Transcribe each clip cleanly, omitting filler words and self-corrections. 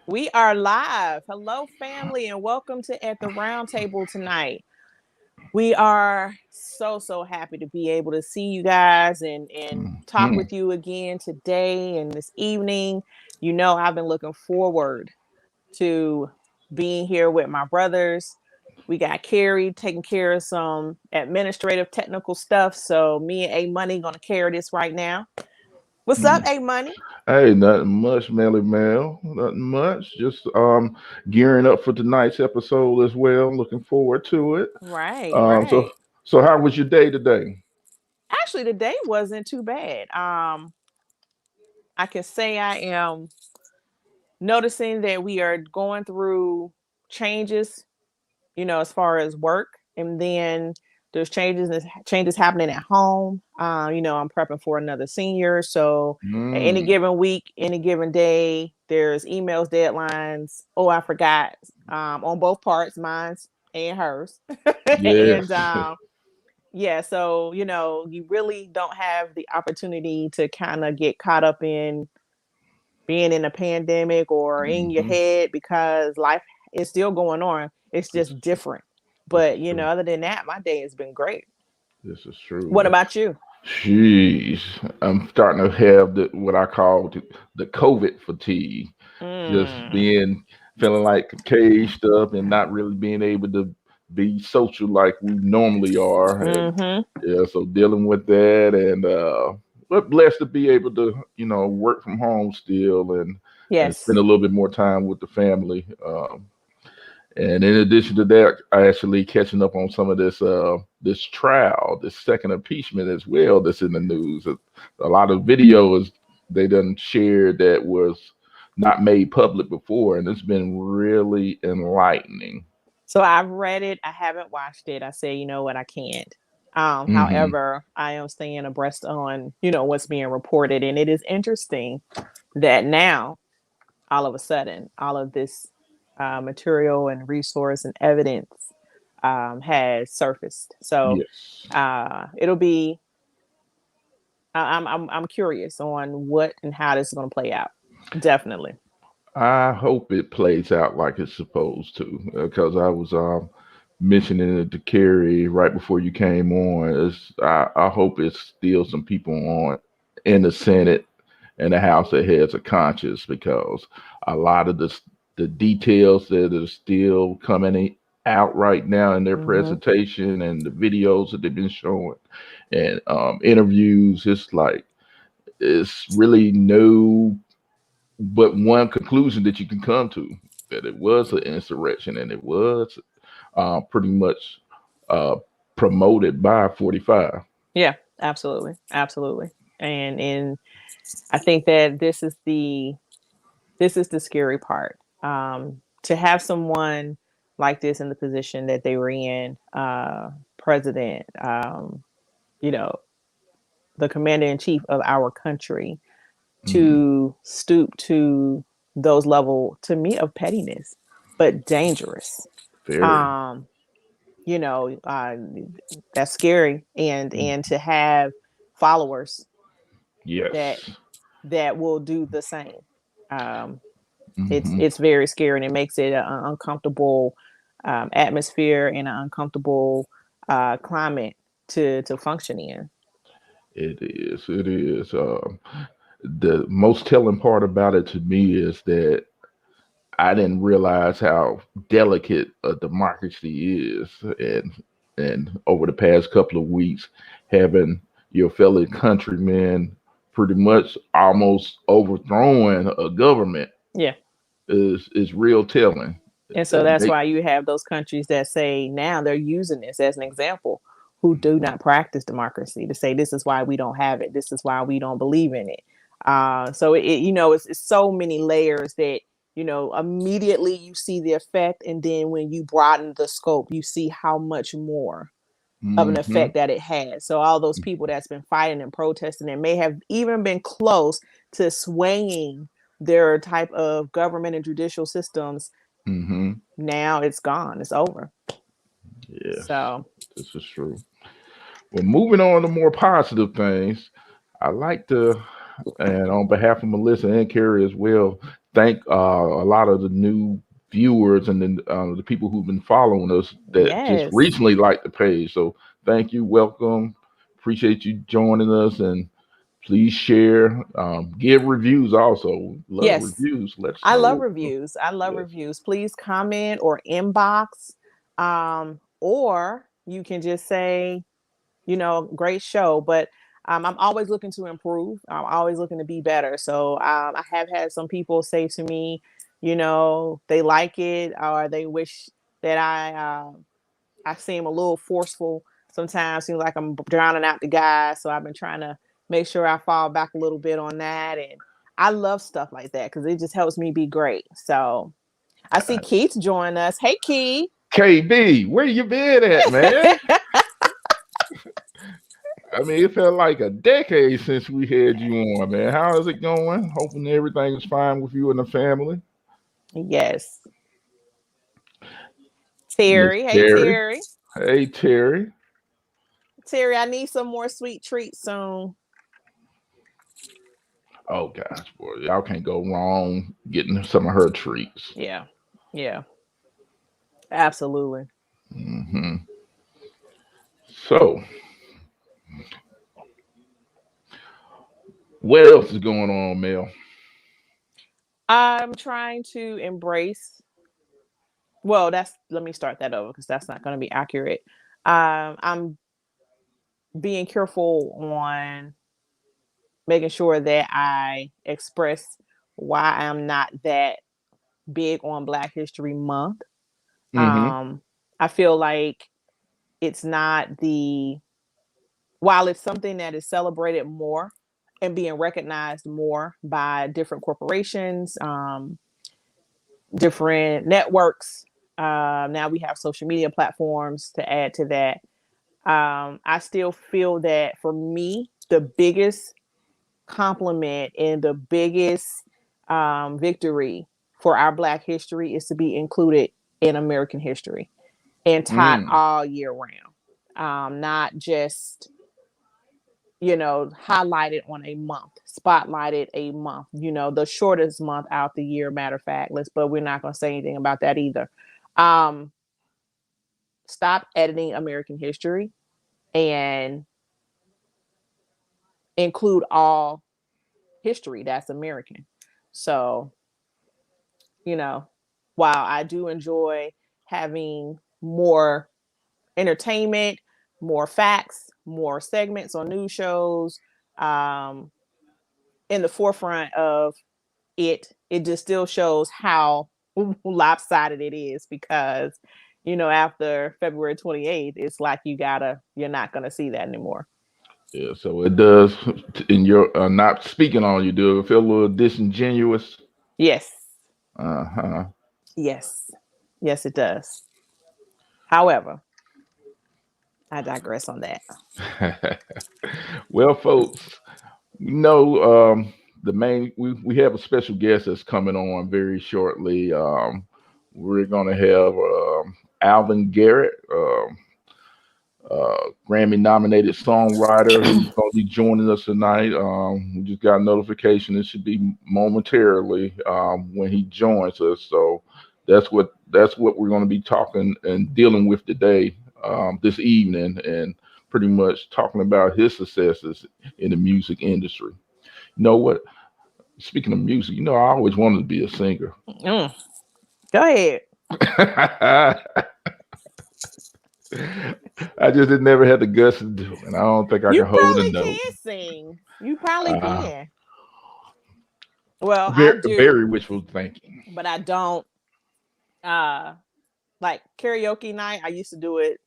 We are live. Hello, family, and welcome to At the Round Table tonight. We are so happy to be able to see you guys and talk Mhm. with you again today and this evening. You know, I've been looking forward to being here with my brothers. We got Carrie taking care of some administrative technical stuff. So me and A Money gonna carry this right now. What's up, Mm. A Money? Hey, nothing much, Melly Mel. Nothing much. Just gearing up for tonight's episode as well. Looking forward to it. Right, Um, so right. so how was your day today? Actually, the day wasn't too bad. I can say I am noticing that we are going through changes, as far as work, and then there's changes happening at home. I'm prepping for another senior, so at any Mm, given week, any given day, there's emails, deadlines. Oh, I forgot. On both parts, mine's and hers, and yes. yeah, so you really don't have the opportunity to kind of get caught up in being in a pandemic or in your hmm head because life is still going on. It's This just is true. different. This But is true. other than that, my day has been great. This is true. What about you? Jeez, I'm starting to have what I call the COVID fatigue. Just Mm. being feeling like caged up and not really being able to be social like we normally are. And Mm-hmm. yeah, so dealing with that and but blessed to be able to, work from home still and spend Yes. a little bit more time with the family. And in addition to that, I actually catching up on some of this trial, this second impeachment as well that's in the news. A lot of videos they done shared that was not made public before, and it's been really enlightening. So I've read it. I haven't watched it. I say, you know what, I can't. Hmm However, I am staying abreast on, what's being reported. And it is interesting that now all of a sudden, all of this material and resource and evidence has surfaced. So Yes. it'll be. I'm curious on what and how this is going to play out. Definitely. I hope it plays out like it's supposed to, because I was mentioning it to Carrie right before you came on. I hope it's still some people on in the Senate and the House that has a conscience, because a lot of the details that are still coming out right now in their Mm-hmm. presentation and the videos that they've been showing and interviews, it's really no but one conclusion that you can come to, that it was an insurrection and it was pretty much uh, promoted by 45. Yeah, absolutely, absolutely. And I think that this is the scary part. To have someone like this in the position that they were in, president, you know, the commander in chief of our country, Mm, to stoop to those level to me of pettiness, but dangerous. very. Um, you know, uh, that's scary, and Mm, to have followers that yes. that will do the same. Um, it's hmm it's very scary, and it makes it an uncomfortable atmosphere and an uncomfortable climate to function in. It is. It is. The most telling part about it to me is that I didn't realize how delicate a democracy is, and over the past couple of weeks, having your fellow countrymen pretty much almost overthrowing a government Yeah. is real telling. And so And that's they, why you have those countries that say now they're using this as an example, who do not practice democracy, to say this is why we don't have it. This is why we don't believe in it. So it's so many layers that, immediately you see the effect. And then when you broaden the scope, you see how much more of an hmm effect that it has. So all those people that's been fighting and protesting and may have even been close to swaying their type of government and judicial systems, hmm now it's gone. It's over. yes, So this is true. Well, moving on to more positive things, I like to, and on behalf of Melissa and Carrie as well, thank a lot of the new viewers and then the people who've been following us that just Yes. recently liked the page. So thank you, welcome, appreciate you joining us, and please share, give reviews also. Love Yes. reviews. Let us I know love what. reviews. I love Yes. reviews. Please comment or inbox. Or you can just say, great show. But I'm always looking to improve. I'm always looking to be better. So I have had some people say to me, they like it or they wish that I seem a little forceful sometimes. Seems like I'm drowning out the guy. So I've been trying to make sure I fall back a little bit on that. And I love stuff like that because it just helps me be great. So I see Keith join us. Hey, Keith. KB, where you been at, man? I mean, it felt like a decade since we had you on, man. How is it going? Hoping everything is fine with you and the family. Yes. Miss Terry. Hey, Terry. Terry. Hey, Terry. Terry, I need some more sweet treats soon. Oh gosh, boy, y'all can't go wrong getting some of her treats. Yeah. Yeah. Absolutely. Hmm. So, what else is going on, Mel? I'm trying to embrace. Well, let me start that over because that's not going to be accurate. I'm being careful on making sure that I express why I'm not that big on Black History Month. Hmm. Um, I feel like it's not while it's something that is celebrated more and being recognized more by different corporations, different networks. Now we have social media platforms to add to that. I still feel that for me, the biggest compliment and the biggest victory for our Black history is to be included in American history and taught Mm. all year round, not just highlighted on a month, spotlighted a month, the shortest month out the year, matter of fact. But we're not going to say anything about that either. Um, Stop editing American history and include all history that's American. So, you know, while I do enjoy having more entertainment, more facts, more segments on news shows, um, in the forefront of it just still shows how lopsided it is because, after February 28th, it's like you're not going to see that anymore. Yeah, so it does. In your not speaking on you, do it feel a little disingenuous? Yes. Uh huh. Yes. Yes, it does. However, I digress on that. Well, folks, we know the main. We have a special guest that's coming on very shortly. We're gonna have Alvin Garrett. Grammy nominated songwriter. He's going to be joining us tonight. We just got a notification. It should be momentarily when he joins us. So that's what we're going to be talking and dealing with today, this evening, and pretty much talking about his successes in the music industry. You know what? Speaking of music, I always wanted to be a singer. Mm. Go ahead. I just did never had the guts to do it, and I don't think I You can hold a probably note. can sing. You probably Uh, can. Well, I very, do, very wishful thinking. but I don't. Uh, like karaoke night, I used to do it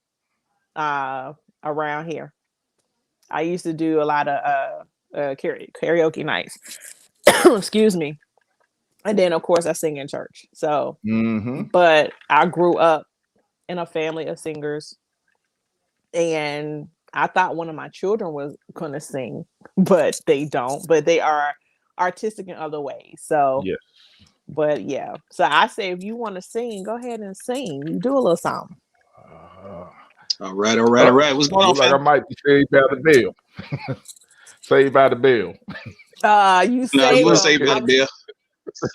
around here. I used to do a lot of karaoke nights. Excuse me. And then, of course, I sing in church. So, Hmm. but I grew up in a family of singers, and I thought one of my children was going to sing, but they don't. But they are artistic in other ways. So, Yes. but yeah. So I say, if you want to sing, go ahead and sing. You do a little something. Uh, All right, all right, all oh, right. What's going on, look like I fam? might be saved by the bell. Saved by the bell. You No, say, you were well, saved by the bell.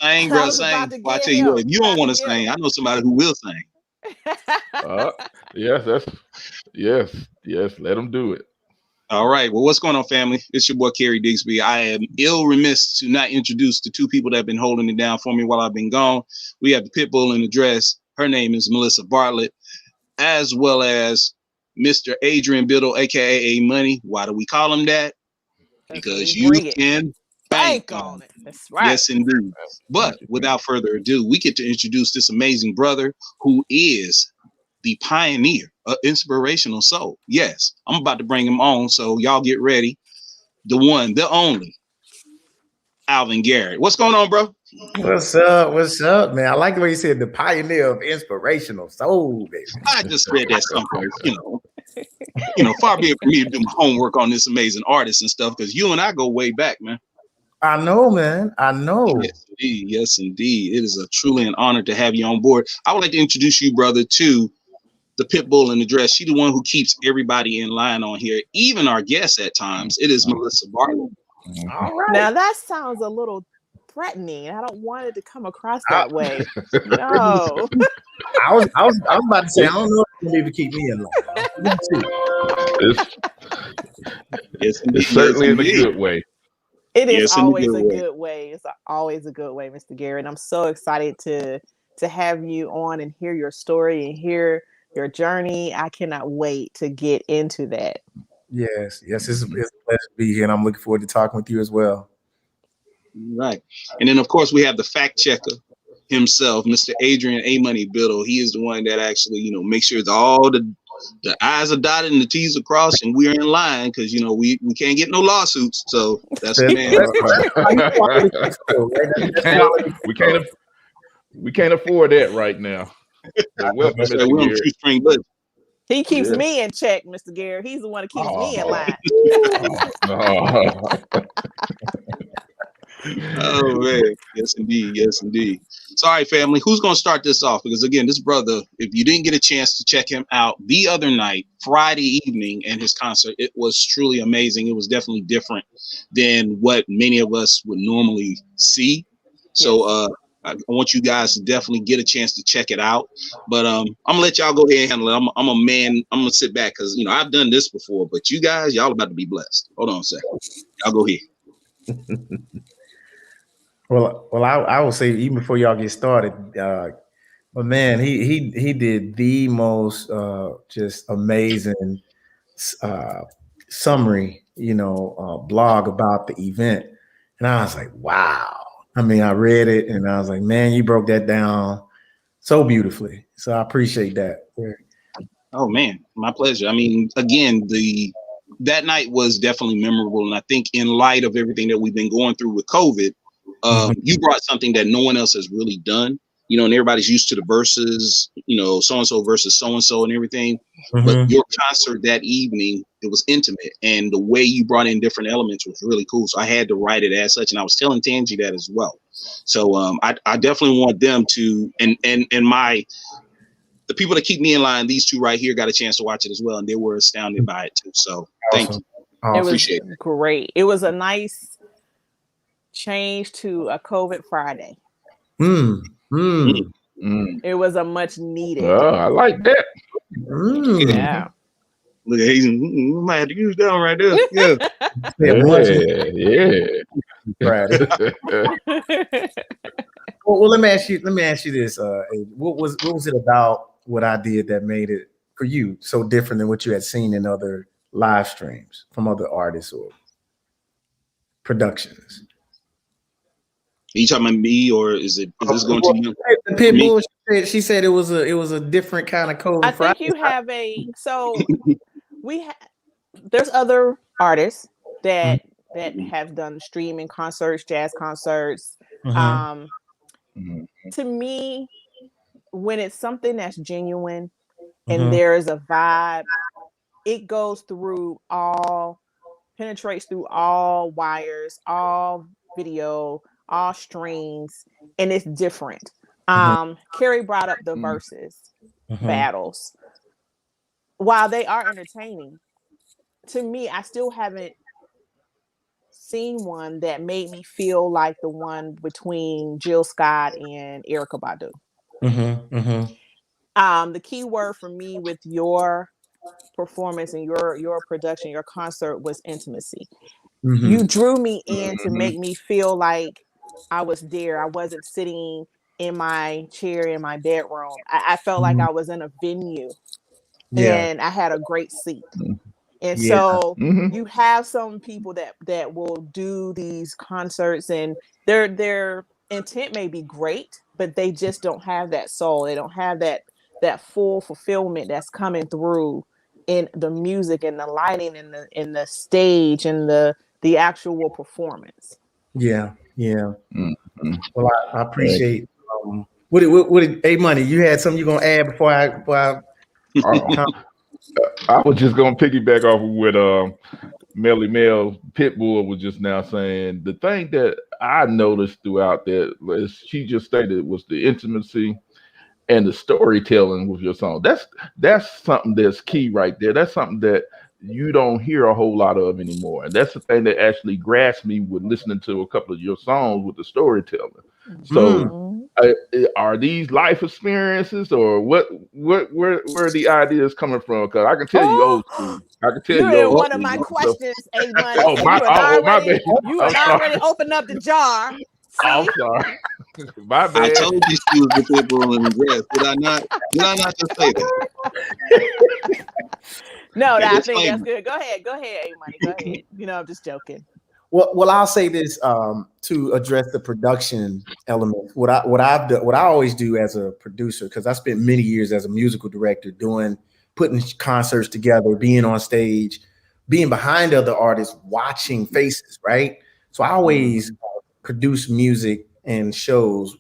Sing, I bro, was sing. about to Well, I get tell you what, him. if you don't About to want to get sing, I know somebody who will sing. Uh, yes, yes. Let them do it. All right. Well, what's going on, family? It's your boy, Kerry Digsby. I am ill remiss to not introduce the two people that have been holding it down for me while I've been gone. We have the pit bull in the dress. Her name is Melissa Bartlett, as well as Mr. Adrian Biddle, a.k.a. Money. Why do we call him that? When we Because you bring it, can bank bank on on it. it. That's right. Yes, indeed. But without further ado, we get to introduce this amazing brother who is the pioneer of inspirational soul. Yes, I'm about to bring him on, so y'all get ready. The one, the only, Alvin Garrett. What's going on, bro? What's up? What's up, man? I like the way you said the pioneer of inspirational soul, baby. I just said that something, far be it for me to do my homework on this amazing artist and stuff, because you and I go way back, man. I know, man. I know. Yes, indeed. Yes, indeed. It is a truly an honor to have you on board. I would like to introduce you, brother, to the pit bull in the dress. She's the one who keeps everybody in line on here, even our guests at times. It is Melissa Bartlett. All right. Now that sounds a little threatening. I don't want it to come across that way. No. I was about to say, I don't know if you're gonna be able to keep me in line. We'll see. Yes, indeed. It's certainly Yes, in a indeed. good way. It is Yes, in a always good a way. good way. It's always a good way, Mr. Garrett. I'm so excited to have you on and hear your story and hear your journey. I cannot wait to get into that. Yes, it's a pleasure to be here, and I'm looking forward to talking with you as well. Right. And then, of course, we have the fact checker himself, Mr. Adrian A. Money Biddle. He is the one that actually, makes sure that all the I's are dotted and the T's are crossed and we're in line, because, we can't get no lawsuits. So that's the man. We can't afford that right now. But welcome, That's Mr. right. We're on Garrett. shoestring budget. He keeps me in check, Mr. Garrett. He's the one that keeps me in line. Oh man, yes indeed, yes indeed. So, all right, family, who's gonna start this off? Because again, this brother, if you didn't get a chance to check him out the other night, Friday evening, and his concert, it was truly amazing. It was definitely different than what many of us would normally see. So, I want you guys to definitely get a chance to check it out. But I'm gonna let y'all go ahead and handle it. I'm a man. I'm gonna sit back because I've done this before. But you guys, y'all about to be blessed. Hold on a second. Y'all go ahead. Well, I will say, even before y'all get started, but man, he did the most just amazing summary, blog about the event, and I was like, wow. I mean, I read it and I was like, man, you broke that down so beautifully. So I appreciate that. Oh man, my pleasure. I mean, again, that night was definitely memorable, and I think in light of everything that we've been going through with COVID, you brought something that no one else has really done. And everybody's used to the verses, so and so versus so and so and everything. But your concert that evening, it was intimate, and the way you brought in different elements was really cool. So I had to write it as such, and I was telling Tangi that as well. So I definitely want them to, and the people that keep me in line, these two right here, got a chance to watch it as well, and they were astounded by it too. So thank you. It was Appreciate it. great. It was a nice change to a COVID Friday. It was a much needed. I like that. Yeah. Look at we might have to use that one right there. Yeah. Well, let me ask you this. What was it about what I did that made it for you so different than what you had seen in other live streams from other artists or productions? Are you talking about me, or is this going to you? The Pitbull, she said it was a different kind of COVID. I think you have there's other artists that have done streaming concerts, jazz concerts. To me, when it's something that's genuine and there is a vibe, it penetrates through all wires, all video, all streams, and it's different. Kerry brought up the verses battles. While they are entertaining, to me, I still haven't seen one that made me feel like the one between Jill Scott and Erykah Badu. The key word for me with your performance and your production, your concert was intimacy. You drew me in to make me feel like I was there. I wasn't sitting in my chair in my bedroom. I felt like I was in a venue and I had a great seat. And so you have some people that will do these concerts and their intent may be great, but they just don't have that soul. They don't have that full fulfillment that's coming through in the music and the lighting and the stage and the actual performance. Yeah. Well, I appreciate. What did A Money? You had something you gonna add before I I was just gonna piggyback off of what Melly Mel Pitbull was just now saying. The thing that I noticed throughout that, as she just stated, was the intimacy and the storytelling with your song. That's something that's key right there. That's something that you don't hear a whole lot of anymore. And that's the thing that actually grasped me with listening to a couple of your songs with the storytelling. So are these life experiences or where the ideas coming from? Because I can tell you old school. I can tell you You're old one school. of my questions, A Money. Oh, my bad. You had already opened up the jar. I'm sorry. My bad. I told you she was the Pitbull in the dress. Did I not? Did I not just say that? No, I think that's good. Go ahead, A Money. Go ahead. I'm just joking. Well, I'll say this to address the production element. What I always do as a producer, because I spent many years as a musical director putting concerts together, being on stage, being behind other artists, watching faces, right? So I always produce music and shows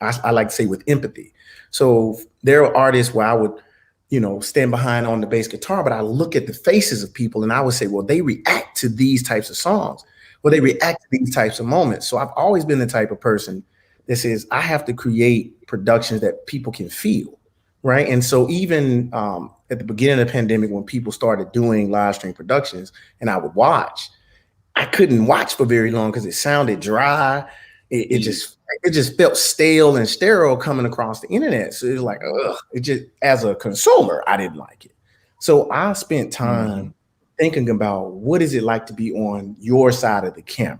I like to say with empathy. So there are artists where I would stand behind on the bass guitar, but I look at the faces of people and I would say, well, they react to these types of songs. Well, they react to these types of moments. So I've always been the type of person that says I have to create productions that people can feel, right? And so even at the beginning of the pandemic, when people started doing live stream productions and I would watch, I couldn't watch for very long because it sounded dry. It just felt stale and sterile coming across the internet. So it was like, ugh, it just, as a consumer, I didn't like it. So I spent time thinking about what is it like to be on your side of the camera.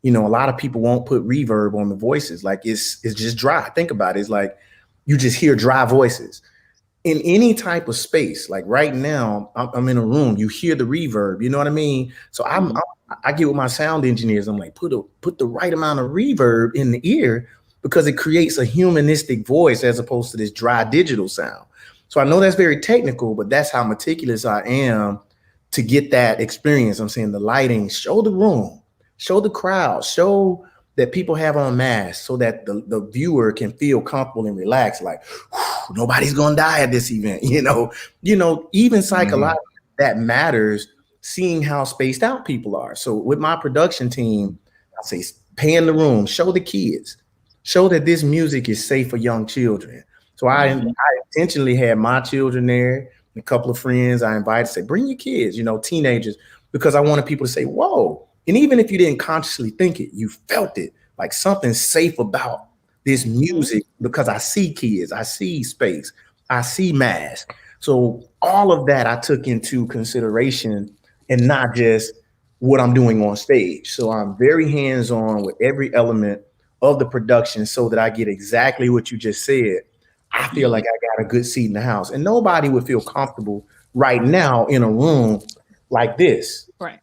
A lot of people won't put reverb on the voices. Like it's just dry. Think about it. It's like you just hear dry voices. In any type of space, like right now, I'm in a room, you hear the reverb, you know what I mean? So I get with my sound engineers, I'm like, put the right amount of reverb in the ear because it creates a humanistic voice as opposed to this dry digital sound. So I know that's very technical, but that's how meticulous I am to get that experience. I'm saying the lighting, show the room, show the crowd, show that people have on masks so that the viewer can feel comfortable and relaxed, like nobody's gonna die at this event, even psychologically that matters, seeing how spaced out people are. So with my production team, I say pan the room, show the kids, show that this music is safe for young children. So I intentionally had my children there, a couple of friends I invited, say, bring your kids, teenagers, because I wanted people to say, whoa. And even if you didn't consciously think it, you felt it, like something safe about this music, because I see kids, I see space, I see mass. So all of that I took into consideration and not just what I'm doing on stage. So I'm very hands-on with every element of the production so that I get exactly what you just said. I feel like I got a good seat in the house, and nobody would feel comfortable right now in a room like this. Right.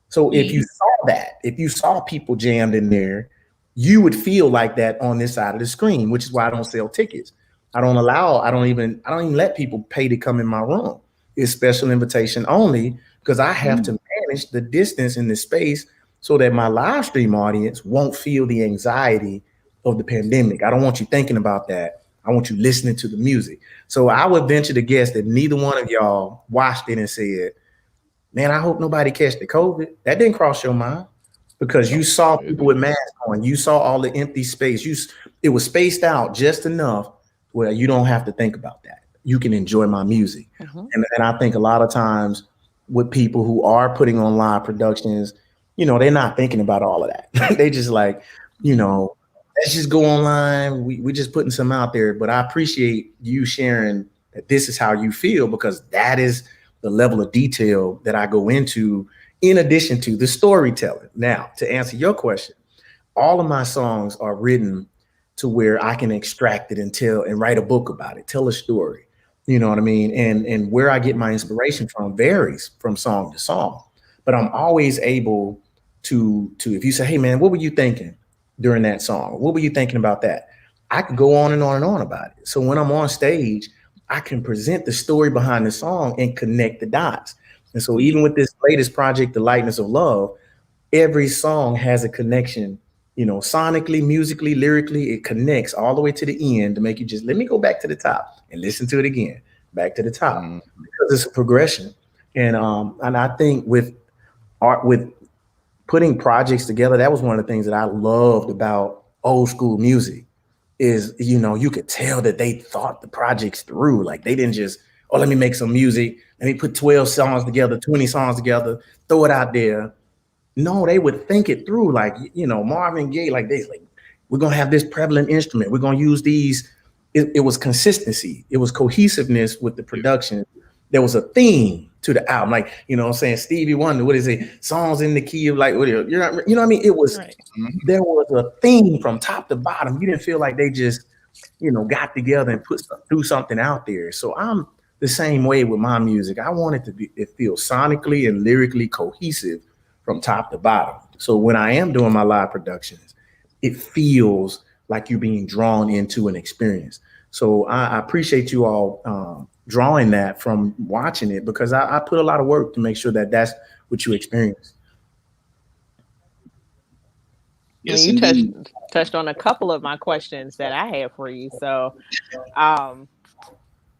So if you saw people jammed in there, you would feel like that on this side of the screen, which is why I don't sell tickets. I don't even let people pay to come in my room. It's special invitation only because I have to manage the distance in the space so that my live stream audience won't feel the anxiety of the pandemic. I don't want you thinking about that. I want you listening to the music. So I would venture to guess that neither one of y'all watched it and said, man, I hope nobody catch the COVID. That didn't cross your mind because you saw people with masks on. You saw all the empty space. It was spaced out just enough where you don't have to think about that. You can enjoy my music. And I think a lot of times with people who are putting on live productions, they're not thinking about all of that. They just like, let's just go online. We just putting some out there. But I appreciate you sharing that this is how you feel, because that is the level of detail that I go into in addition to the storytelling. Now, to answer your question, all of my songs are written to where I can extract it and tell and write a book about it, tell a story. You know what I mean? And where I get my inspiration from varies from song to song. But I'm always able to if you say, hey man, what were you thinking during that song? What were you thinking about that? I could go on and on and on about it. So when I'm on stage, I can present the story behind the song and connect the dots. And so even with this latest project, The Lightness of Love, every song has a connection, sonically, musically, lyrically. It connects all the way to the end to make you just let me go back to the top and listen to it again, back to the top, because it's a progression. And I think with art, with putting projects together, that was one of the things that I loved about old school music is, you could tell that they thought the projects through. Like they didn't just, oh, let me make some music. Let me put 12 songs together, 20 songs together, throw it out there. No, they would think it through. Like, Marvin Gaye, like we're going to have this prevalent instrument. We're going to use these. It was consistency. It was cohesiveness with the production. There was a theme to the album. Like, I'm saying, Stevie Wonder, what is it? Songs in the key of like, what what I mean? It was, right. There was a theme from top to bottom. You didn't feel like they just, got together and threw something out there. So I'm the same way with my music. I want it feel sonically and lyrically cohesive from top to bottom. So when I am doing my live productions, it feels like you're being drawn into an experience. So I appreciate you all drawing that from watching it, because I put a lot of work to make sure that that's what you experience. Yes, you touched on a couple of my questions that I have for you. So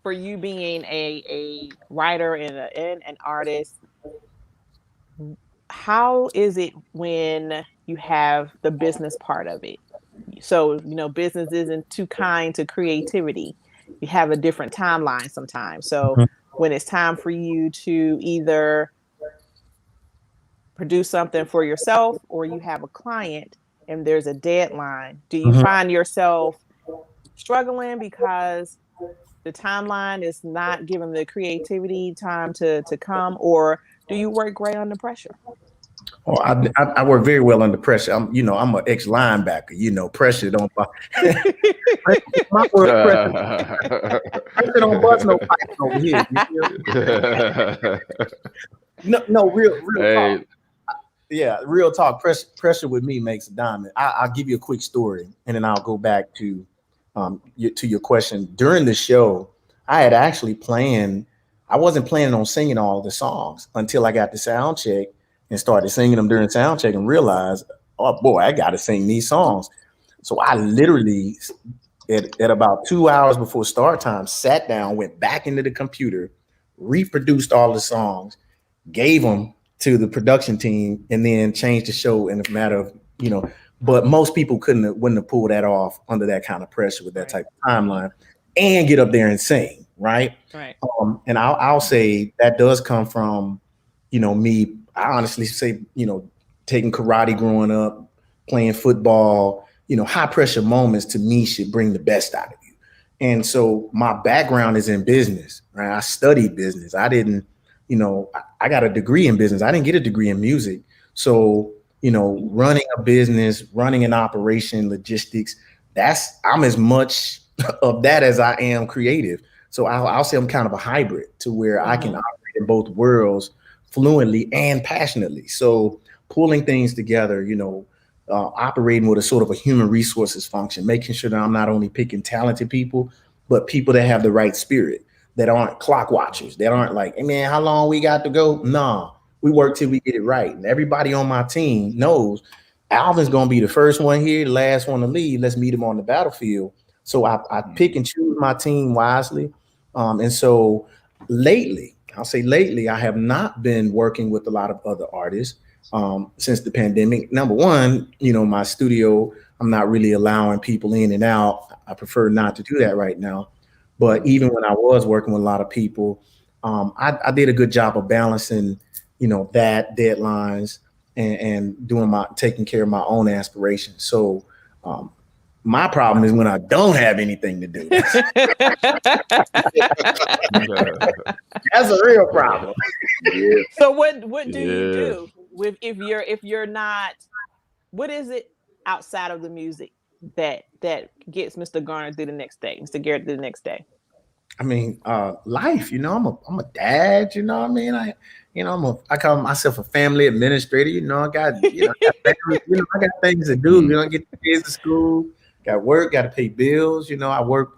for you being a writer and an artist, how is it when you have the business part of it? So, business isn't too kind to creativity. You have a different timeline sometimes. So when it's time for you to either produce something for yourself or you have a client and there's a deadline, do you find yourself struggling because the timeline is not giving the creativity time to come, or do you work great under pressure? Oh, I work very well under pressure. I'm an ex-linebacker. Pressure don't. My word, pressure don't bust no pipes over here. No, real talk. Yeah, real talk. Pressure with me makes a diamond. I'll give you a quick story, and then I'll go back to your question. During the show, I had actually planned. I wasn't planning on singing all the songs until I got the sound check and started singing them during sound check and realized, oh boy, I got to sing these songs. So I literally, at about 2 hours before start time, sat down, went back into the computer, reproduced all the songs, gave them to the production team, and then changed the show in a matter of, but most people wouldn't have pulled that off under that kind of pressure with that type of timeline and get up there and sing. Right. And I'll say that does come from, me. I honestly say, taking karate growing up, playing football, high pressure moments to me should bring the best out of you. And so my background is in business, right? I studied business. I didn't, I got a degree in business. I didn't get a degree in music. So, running a business, running an operation, logistics, I'm as much of that as I am creative. So I'll say I'm kind of a hybrid to where I can operate in both worlds fluently and passionately. So pulling things together, operating with a sort of a human resources function, making sure that I'm not only picking talented people, but people that have the right spirit, that aren't clock watchers, that aren't like, hey man, how long we got to go? No, we work till we get it right. And everybody on my team knows Alvin's going to be the first one here, the last one to leave. Let's meet him on the battlefield. So I pick and choose my team wisely. And so I'll say lately, I have not been working with a lot of other artists since the pandemic. Number one, my studio, I'm not really allowing people in and out. I prefer not to do that right now. But even when I was working with a lot of people, I did a good job of balancing, that deadlines and taking care of my own aspirations. So my problem is when I don't have anything to do. That's a real problem. Yeah. So what do you do with if you're not? What is it outside of the music that gets Mr. Garner through the next day, Mr. Garrett through the next day? I mean, life. You know, I'm a dad. You know what I mean? I call myself a family administrator. You know, I got family, I got things to do. You know, I get the kids to school, got work, got to pay bills. You know, I work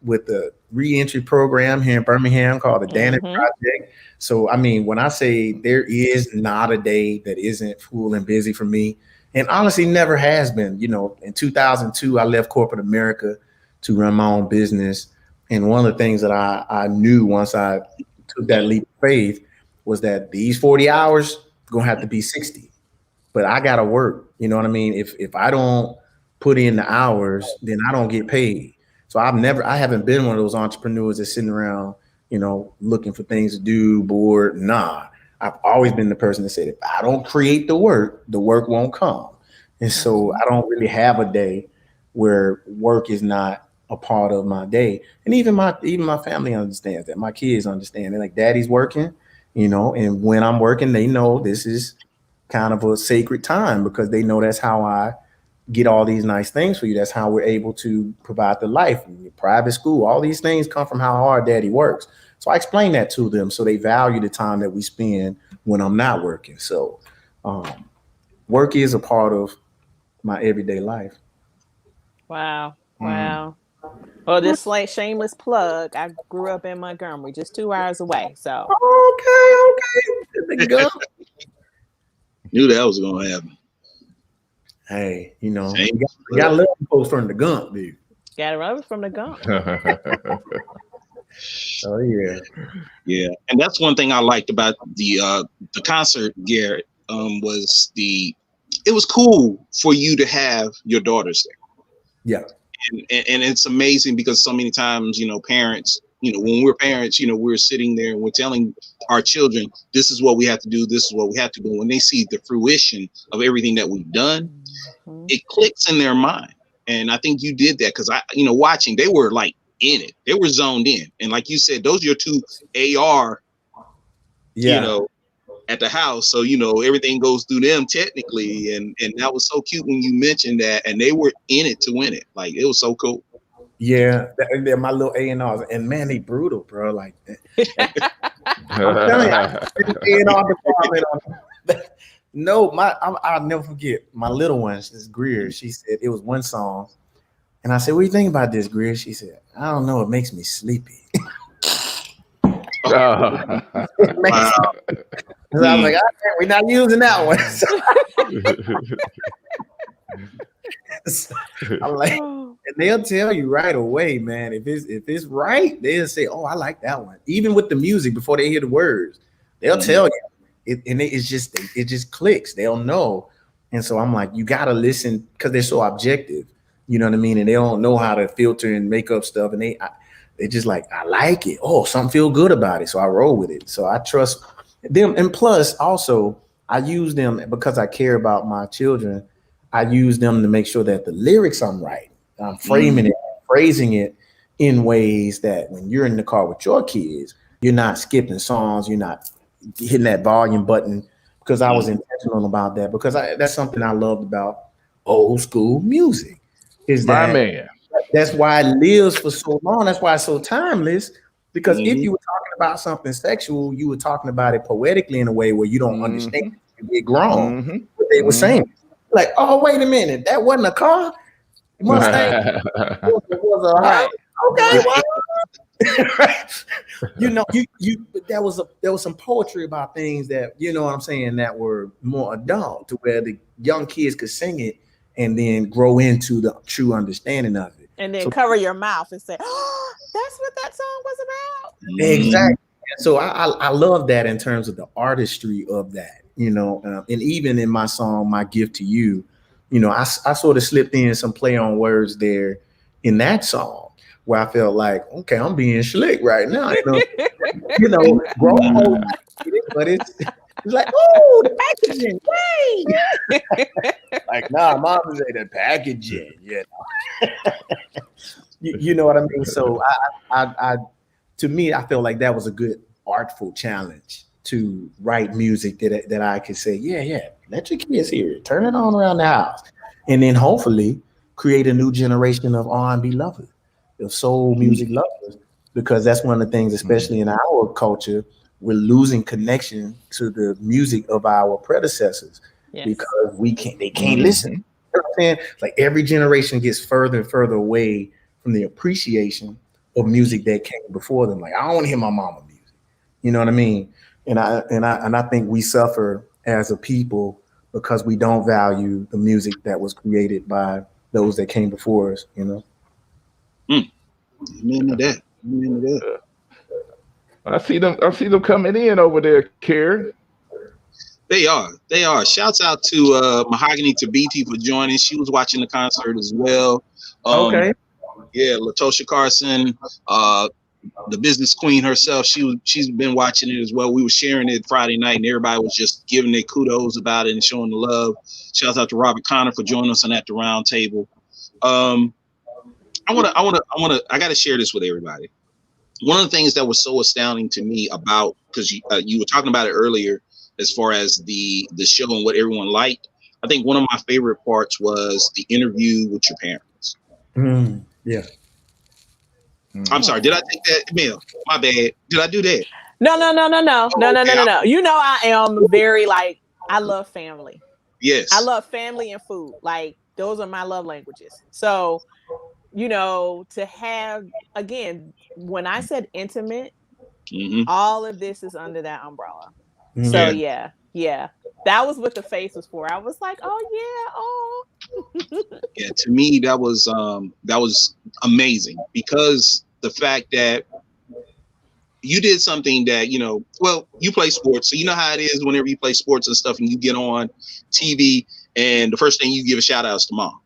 with the reentry program here in Birmingham called the Dannon Project. So, I mean, when I say there is not a day that isn't full and busy for me, and honestly, never has been. You know, in 2002, I left corporate America to run my own business. And one of the things that I knew once I took that leap of faith was that these 40 hours gonna have to be 60. But I gotta work. You know what I mean? If I don't put in the hours, then I don't get paid. So I haven't been one of those entrepreneurs that's sitting around, looking for things to do, bored. Nah. I've always been the person that said, if I don't create the work won't come. And so I don't really have a day where work is not a part of my day. And even my family understands that. My kids understand. They're like, Daddy's working, and when I'm working, they know this is kind of a sacred time because they know that's how I get all these nice things for you. That's how we're able to provide the life. Private school, all these things come from how hard Daddy works. So I explain that to them so they value the time that we spend when I'm not working. So work is a part of my everyday life. Wow. Well, this like shameless plug. I grew up in Montgomery, just 2 hours away. So okay. Knew that was gonna happen. Hey, you got love folks from the Gump, dude. Got love from the Gump. Oh yeah. And that's one thing I liked about the concert, Garrett. It was cool for you to have your daughters there. Yeah. And it's amazing because so many times, parents, when we're parents, we're sitting there and we're telling our children, this is what we have to do. This is what we have to do. When they see the fruition of everything that we've done, it clicks in their mind. And I think you did that because watching, they were like in it. They were zoned in. And like you said, those are your two AR, at the house. So, everything goes through them technically. And that was so cute when you mentioned that. And they were in it to win it. Like, it was so cool. Yeah. They're my little A&Rs. And man, they brutal, bro. Like, I'm telling you, A&R department. No, I'll never forget. My little one, this Greer, she said it was one song. And I said, what do you think about this, Greer? She said, I don't know. It makes me sleepy. Wow. So I was like, we're not using that one. So I'm like, and they'll tell you right away, man. If it's right, they'll say, oh, I like that one. Even with the music, before they hear the words, they'll tell you. It just clicks. They'll know. And so I'm like, you gotta listen because they're so objective. You know what I mean? And they don't know how to filter and make up stuff. And they just like, I like it. Oh, something feel good about it. So I roll with it. So I trust them. And plus also I use them because I care about my children. I use them to make sure that the lyrics I'm writing, I'm framing it, phrasing it in ways that when you're in the car with your kids, you're not skipping songs. You're not hitting that volume button because I was intentional about that because that's something I loved about old school music. Is that that's why it lives for so long. That's why it's so timeless. Because if you were talking about something sexual, you were talking about it poetically in a way where you don't understand. You get grown. What they were saying. Like, oh, wait a minute, that wasn't a car. Mustang was a house. Okay, well. There was some poetry about things that, you know what I'm saying, that were more adult to where the young kids could sing it and then grow into the true understanding of it. And then cover your mouth and say, oh, that's what that song was about. Exactly. So I love that in terms of the artistry of that, and even in my song, My Gift to You, I sort of slipped in some play on words there in that song where I felt like, okay, I'm being slick right now, grown, but It's like, oh, the packaging, yay! Like, nah, mom say the packaging, you know. you know what I mean? So I to me, I feel like that was a good artful challenge to write music that I could say, yeah, let your kids hear it, turn it on around the house, and then hopefully create a new generation of R&B lovers, of soul music lovers, because that's one of the things, especially in our culture, we're losing connection to the music of our predecessors Yes. because they can't listen. You know what I'm saying? Like every generation gets further and further away from the appreciation of music that came before them. Like, I don't want to hear my mama music. You know what I mean? And I think we suffer as a people because we don't value the music that was created by those that came before us, you know. Amen to that. Amen to that. I see them coming in over there, Karen. They are. Shouts out to Mahogany Tabiti for joining. She was watching the concert as well. Okay. Yeah, Latosha Carson, the business queen herself. She's been watching it as well. We were sharing it Friday night, and everybody was just giving their kudos about it and showing the love. Shouts out to Robert Connor for joining us on At the Round Table. I gotta share this with everybody. One of the things that was so astounding to me about, because you were talking about it earlier, as far as the show and what everyone liked, I think one of my favorite parts was the interview with your parents. Yeah. I'm sorry. Did I take that? Mel, my bad. Did I do that? No. Okay. You know, I am very I love family. Yes. I love family and food. Like, those are my love languages. So, you know, to have, again, when I said intimate, all of this is under that umbrella. So yeah. That was what the face was for. I was like, oh yeah, Yeah, to me that was amazing, because the fact that you did something that, you know, well, you play sports, so you know how it is whenever you play sports and stuff and you get on TV and the first thing you give a shout out is to mom.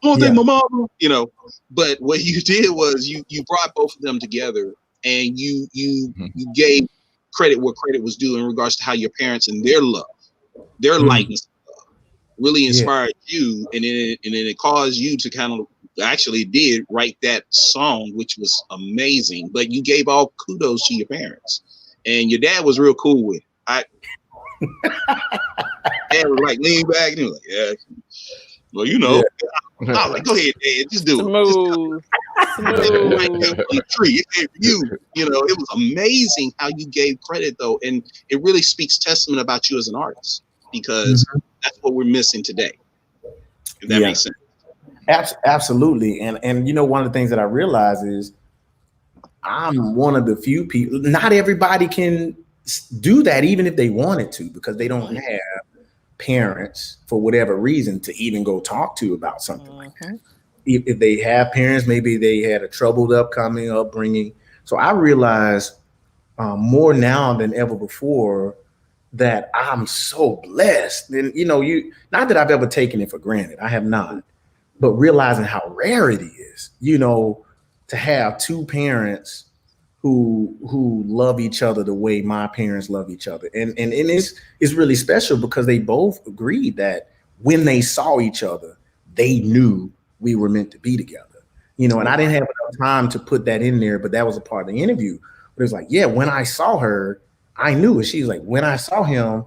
Oh, thank my mom, you know. But what you did was you brought both of them together, and you gave credit where credit was due in regards to how your parents and their love, their lightness really inspired you, and then it caused you to kind of actually did write that song, which was amazing. But you gave all kudos to your parents, and your dad was real cool with it. Dad was like lean back and he was like, yeah, well, you know, I was like, go ahead, Dad, just do smooth. Tree, you know, it was amazing how you gave credit though, and it really speaks testament about you as an artist, because that's what we're missing today. If that makes sense. Absolutely. And you know, one of the things that I realize is I'm one of the few people, not everybody can do that, even if they wanted to, because they don't have parents for whatever reason to even go talk to about something like that. If they have parents, maybe they had a troubled upbringing. So I realize more now than ever before that I'm so blessed. And you know, not that I've ever taken it for granted, I have not, but realizing how rare it is, you know, to have two parents who love each other the way my parents love each other. And it's really special because they both agreed that when they saw each other, they knew we were meant to be together. You know, and I didn't have enough time to put that in there, but that was a part of the interview. But it was like, yeah, when I saw her, I knew. And she's like, when I saw him,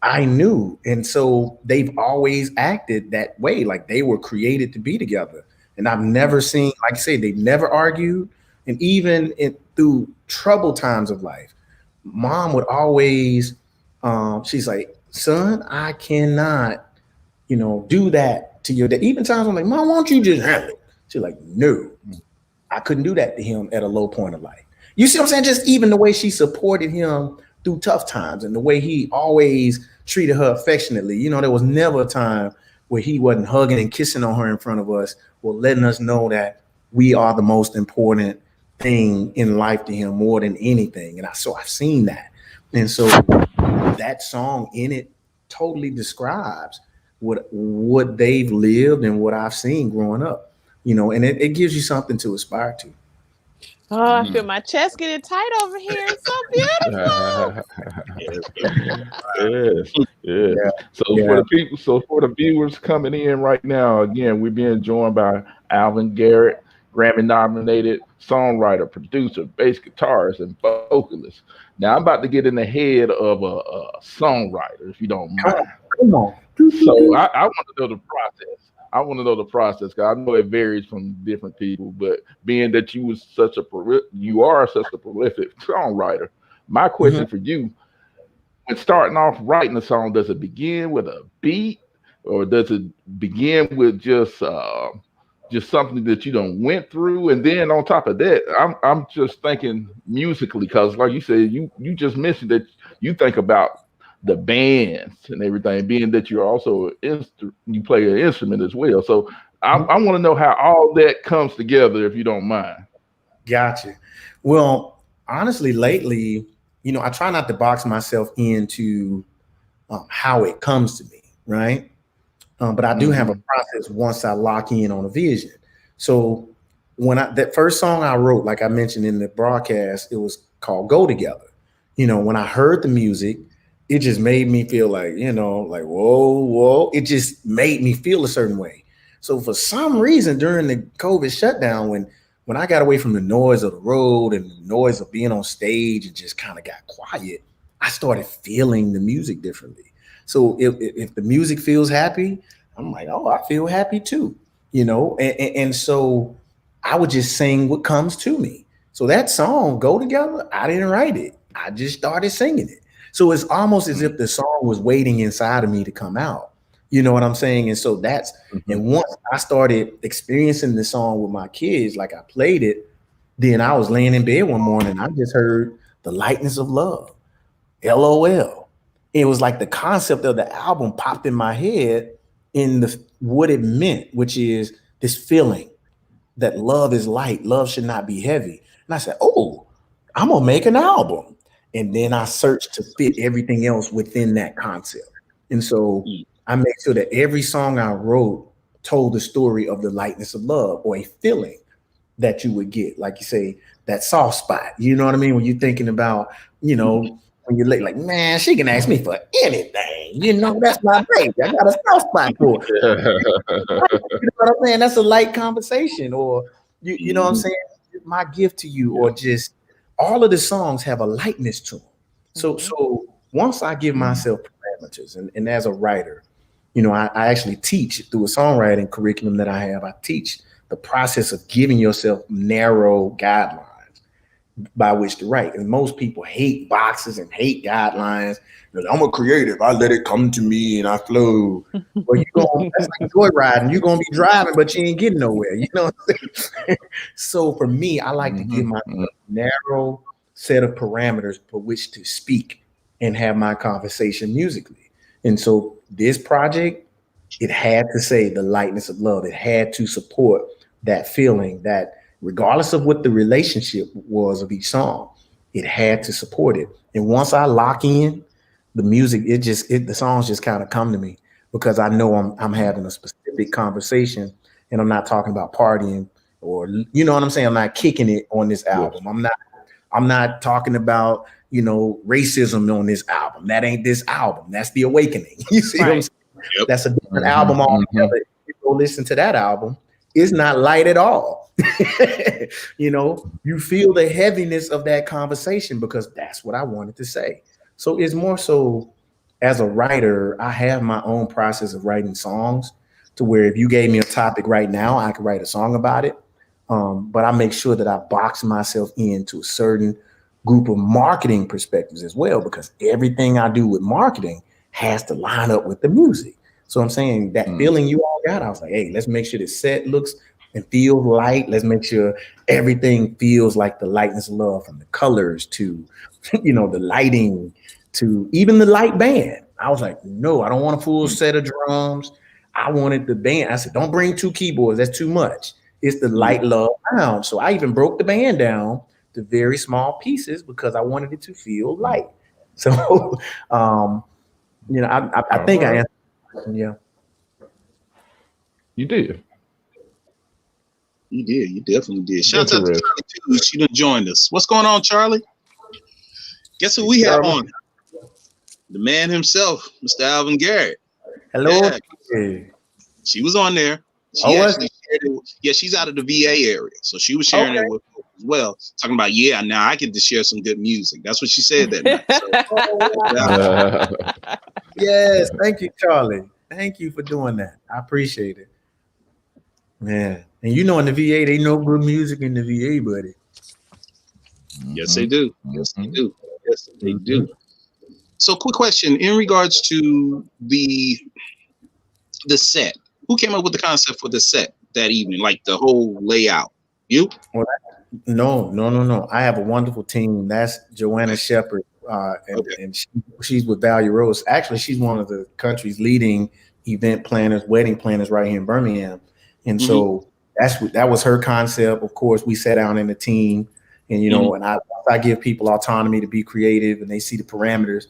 I knew. And so they've always acted that way, like they were created to be together. And I've never seen, like I say, they've never argued. And even through troubled times of life, mom would always, she's like, son, I cannot, you know, do that to your dad. Even times I'm like, mom, why don't you just handle it? She's like, no, I couldn't do that to him at a low point of life. You see what I'm saying? Just even the way she supported him through tough times and the way he always treated her affectionately. You know, there was never a time where he wasn't hugging and kissing on her in front of us, or letting us know that we are the most important thing in life to him more than anything. And so I've seen that. And so that song in it totally describes what they've lived and what I've seen growing up, you know, and it gives you something to aspire to. Oh, I feel my chest getting tight over here. It's so beautiful. Yes, yes. Yeah, So for yeah. the people, so for the viewers coming in right now, again, we're being joined by Alvin Garrett, Grammy nominated songwriter, producer, bass guitarist, and vocalist. Now I'm about to get in the head of a songwriter, if you don't Come mind. on, come on. Do, do, So do. I want to know the process. I want to know the process because I know it varies from different people. But being that you are such a prolific songwriter, my Mhm. question for you: when starting off writing a song, does it begin with a beat, or does it begin with just something that you don't went through? And then on top of that, I'm just thinking musically because, like you said, you just mentioned that you think about the bands and everything, being that you're also you play an instrument as well. So I want to know how all that comes together, if you don't mind. Gotcha. Well, honestly, lately, I try not to box myself into how it comes to me, right? But I do have a Hmm. process once I lock in on a vision. So that first song I wrote, like I mentioned in the broadcast, it was called "Go Together." When I heard the music, it just made me feel like, like whoa, whoa. It just made me feel a certain way. So for some reason during the COVID shutdown, when I got away from the noise of the road and the noise of being on stage and just kind of got quiet, I started feeling the music differently. So if the music feels happy, I'm like, oh, I feel happy too, and so I would just sing what comes to me. So that song, Go Together, I didn't write it. I just started singing it. So it's almost as if the song was waiting inside of me to come out. You know what I'm saying? And so Hmm. and once I started experiencing the song with my kids, like I played it, then I was laying in bed one morning, I just heard The Lightness of Love. LOL. It was like the concept of the album popped in my head in the what it meant, which is this feeling that love is light, love should not be heavy. And I said, "Oh, I'm gonna make an album." And then I searched to fit everything else within that concept. And so Mm. I made sure that every song I wrote told the story of the lightness of love or a feeling that you would get. Like you say, that soft spot. You know what I mean? When you're thinking about, when you're like, man, she can ask me for anything. That's my baby. I got a soft spot for her. You know what I'm saying? That's a light conversation. Or you know what I'm Mhm. saying? My gift to you, or Yeah. just all of the songs have a lightness to them. So Mhm. so once I give Mhm. myself parameters, and as a writer, I actually teach through a songwriting curriculum that I have. I teach the process of giving yourself narrow guidelines by which to write. And most people hate boxes and hate guidelines. I'm a creative. I let it come to me and I flow. Well, that's like joyriding. You're gonna be driving, but you ain't getting nowhere. You know what I'm saying? So for me, I like to give Mhm. myself Mhm. a narrow set of parameters for which to speak and have my conversation musically. And so this project, it had to say the lightness of love. It had to support that feeling that regardless of what the relationship was of each song, it had to support it. And once I lock in the music, the songs just kind of come to me because I know I'm having a specific conversation and I'm not talking about partying or you know what I'm saying? I'm not kicking it on this Yes. album. I'm not talking about, racism on this album. That ain't this album. That's The Awakening. You see what I'm Right. saying? Yep. That's a different Mhm. album Mhm. altogether. If you go listen to that album, it's not light at all. You feel the heaviness of that conversation because that's what I wanted to say. So it's more so as a writer, I have my own process of writing songs to where if you gave me a topic right now, I could write a song about it. But I make sure that I box myself into a certain group of marketing perspectives as well, because everything I do with marketing has to line up with the music. So I'm saying that Mhm. feeling you all got, I was like, hey, let's make sure the set looks and feels light. Let's make sure everything feels like the lightness of love, from the colors to, the lighting to even the light band. I was like, no, I don't want a full set of drums. I wanted the band. I said, don't bring two keyboards. That's too much. It's the Mhm. light love sound. So I even broke the band down to very small pieces because I wanted it to feel light. So, I All think I right. answered. The question, yeah. You did. You did. You definitely did. Shout out to Interesting. Charlie too. She done joined us. What's going on, Charlie? Guess who we have Charlie. on? The man himself, Mr. Alvin Garrett. Hello. Yeah. Hey. She was on there. She actually shared it. Yeah, she's out of the VA area, so she was sharing it with folks as well, talking about now I get to share some good music. That's what she said that night. So, Yes, thank you, Charlie. Thank you for doing that. I appreciate it, man. And you know, in the VA, they know good music in the VA, buddy. Yes, they do. Yes, they do. Yes, they do. So, quick question in regards to the set. Who came up with the concept for the set that evening, like the whole layout? You? Well, no. I have a wonderful team. That's Joanna Shepherd, and she's with Value Rose. Actually, she's one of the country's leading event planners, wedding planners right here in Birmingham. And so that was her concept. Of course, we sat down in the team, and and I give people autonomy to be creative, and they see the parameters.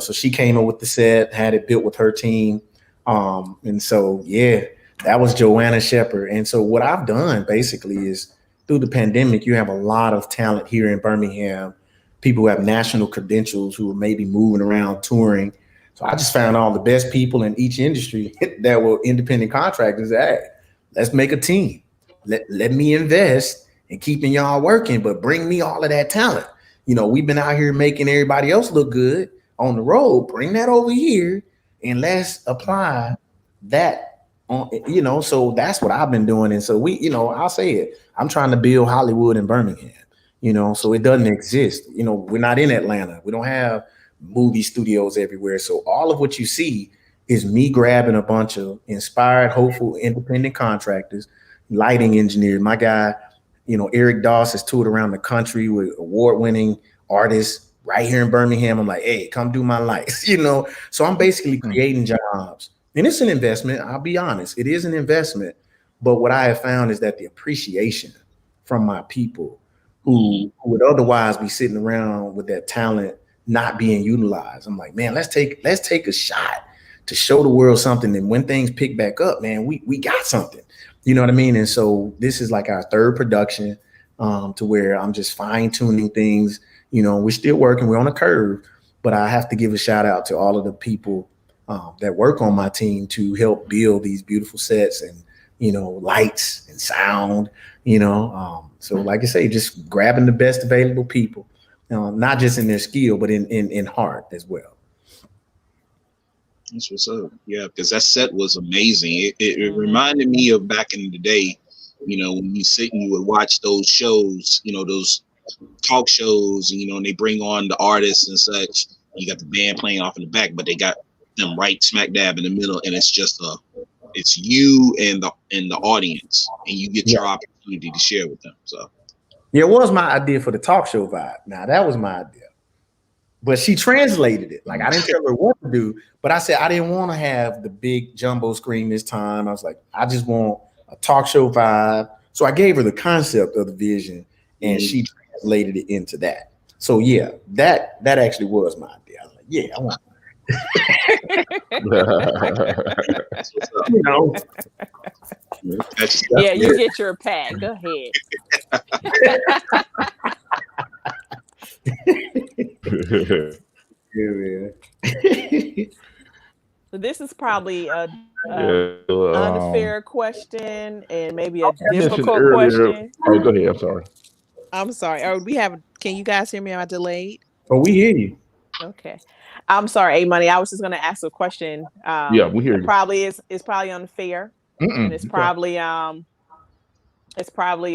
So she came up with the set, had it built with her team. And so, that was Joanna Shepherd. And so what I've done basically is through the pandemic, you have a lot of talent here in Birmingham, people who have national credentials who are maybe moving around touring. So I just found all the best people in each industry that were independent contractors. Hey, let's make a team. Let me invest in keeping y'all working, but bring me all of that talent. We've been out here making everybody else look good on the road. Bring that over here. And let's apply that on, so that's what I've been doing. And so I'll say it. I'm trying to build Hollywood in Birmingham, so it doesn't exist. We're not in Atlanta. We don't have movie studios everywhere. So all of what you see is me grabbing a bunch of inspired, hopeful, independent contractors, lighting engineers. My guy, Eric Doss has toured around the country with award-winning artists right here in Birmingham. I'm like, hey, come do my lights, So I'm basically creating jobs. And it's an investment. I'll be honest. It is an investment. But what I have found is that the appreciation from my people who would otherwise be sitting around with that talent not being utilized. I'm like, man, let's take a shot to show the world something. And when things pick back up, man, we got something. You know what I mean? And so this is like our third production to where I'm just fine tuning things. We're still working. We're on a curve, but I have to give a shout out to all of the people that work on my team to help build these beautiful sets and, lights and sound, so like I say, just grabbing the best available people, not just in their skill, but in heart as well. That's what's up. Yeah, because that set was amazing. It reminded me of back in the day, when you sit and you would watch those shows, those talk shows, and they bring on the artists and such. You got the band playing off in the back, but they got them right smack dab in the middle, and it's just it's you and the audience, and you get your opportunity to share with them. So it was my idea for the talk show vibe. Now that was my idea, but she translated it. Like I didn't tell her what to do, but I said I didn't want to have the big jumbo screen this time. I was like, I just want a talk show vibe. So I gave her the concept of the vision, and she translated it into that. So that actually was my idea. I was like, I want you get your pack. Go ahead. So this is probably a unfair question and maybe a difficult question. Oh, go ahead. I'm sorry. I'm sorry. Can you guys hear me? Am I delayed? Oh, we hear you. Okay. I'm sorry, A-Money. I was just going to ask a question. We hear you. It's probably unfair. And it's probably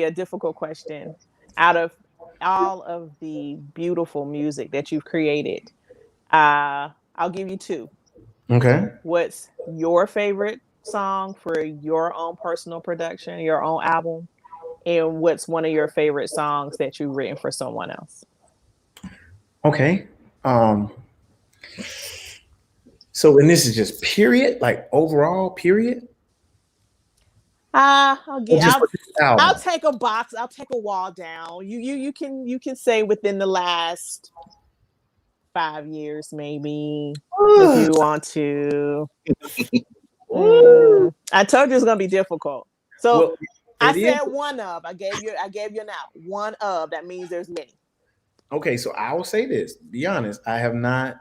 a difficult question. Out of all of the beautiful music that you've created, I'll give you two. Okay. What's your favorite song for your own personal production, your own album? And what's one of your favorite songs that you've written for someone else? Okay. So, and this is just period, like overall period? I'll take a box. I'll take a wall down. You can say within the last 5 years, maybe, if you want to. I told you it's gonna be difficult. So I It is said one of. I gave you an out. One of. That means there's many. okay. So I will say this. Be honest. I have not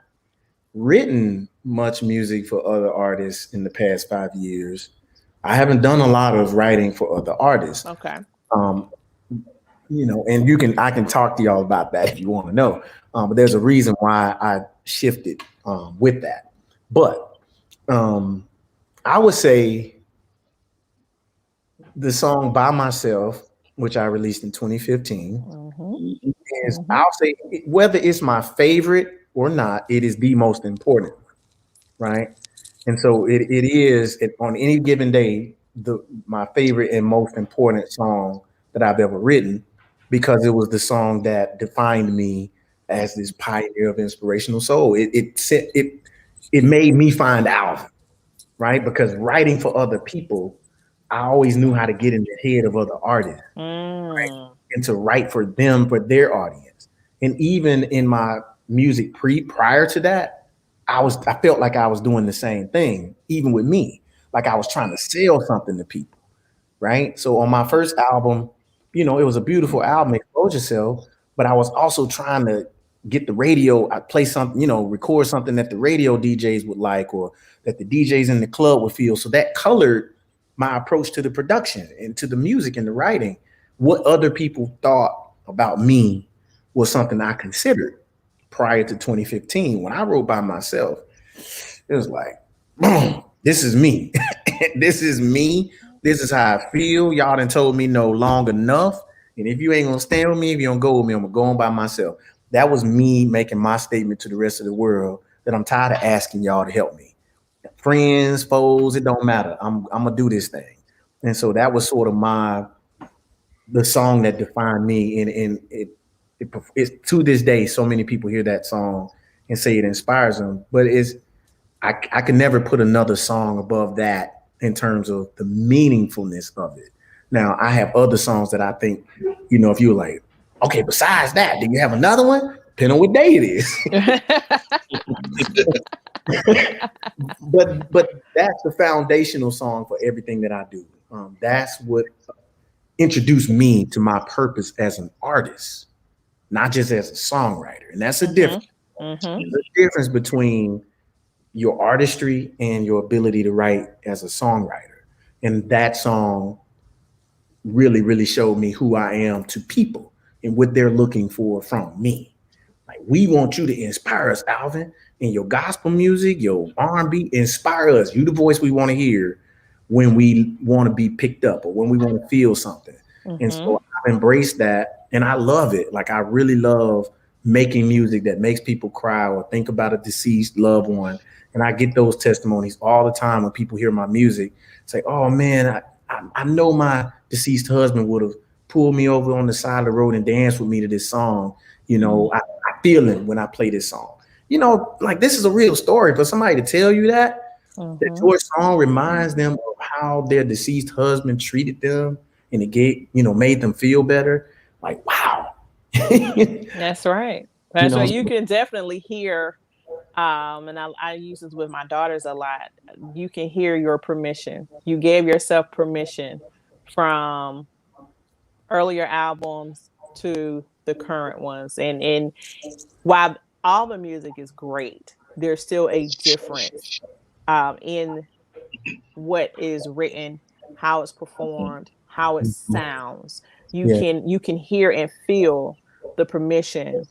written much music for other artists in the past 5 years. I haven't done a lot of writing for other artists. Okay. Um, and I can talk to y'all about that if you want to know. But there's a reason why I shifted with that. But I would say the song By Myself, which I released in 2015, is, I'll say, whether it's my favorite or not, it is the most important, right? And so it is on any given day, my favorite and most important song that I've ever written, because it was the song that defined me as this pioneer of inspirational soul. It made me find Alvin, right? Because writing for other people, I always knew how to get in the head of other artists, right? And to write for them, for their audience. And even in my music prior to that, I felt like I was doing the same thing, even with me, like I was trying to sell something to people, right? So on my first album, it was a beautiful album, Expose Yourself, but I was also trying to get the radio, I play something, record something that the radio DJs would like, or that the DJs in the club would feel. So that colored my approach to the production and to the music and the writing. What other people thought about me was something I considered prior to 2015. When I wrote By Myself, it was like, boom, this is me. This is me. This is how I feel. Y'all done told me no long enough. And if you ain't gonna stand with me, if you don't go with me, I'm gonna go on by myself. That was me making my statement to the rest of the world that I'm tired of asking y'all to help me. Friends, foes, it don't matter. I'm gonna do this thing. And so that was sort of the song that defined me. And it's to this day, so many people hear that song and say it inspires them. But I can never put another song above that in terms of the meaningfulness of it. Now, I have other songs that I think, if you were like, okay, besides that, do you have another one? Depending on what day it is. But that's the foundational song for everything that I do. That's what introduced me to my purpose as an artist, not just as a songwriter. And that's a difference. There's a difference between your artistry and your ability to write as a songwriter. And that song really, really showed me who I am to people and what they're looking for from me. Like, we want you to inspire us, Alvin, in your gospel music, your R&B, inspire us. You the voice we want to hear when we want to be picked up or when we want to feel something. And so I've embraced that and I love it. Like, I really love making music that makes people cry or think about a deceased loved one. And I get those testimonies all the time when people hear my music. Say, oh man, I know my deceased husband would have pulled me over on the side of the road and danced with me to this song. I feel it when I play this song. Like, this is a real story for somebody to tell you that your song reminds them of how their deceased husband treated them and it made them feel better. Like, wow. That's right. That's right. You can definitely hear, and I use this with my daughters a lot. You can hear your permission. You gave yourself permission from earlier albums to the current ones. And while all the music is great, there's still a difference in what is written, how it's performed, how it sounds. You can hear and feel the permission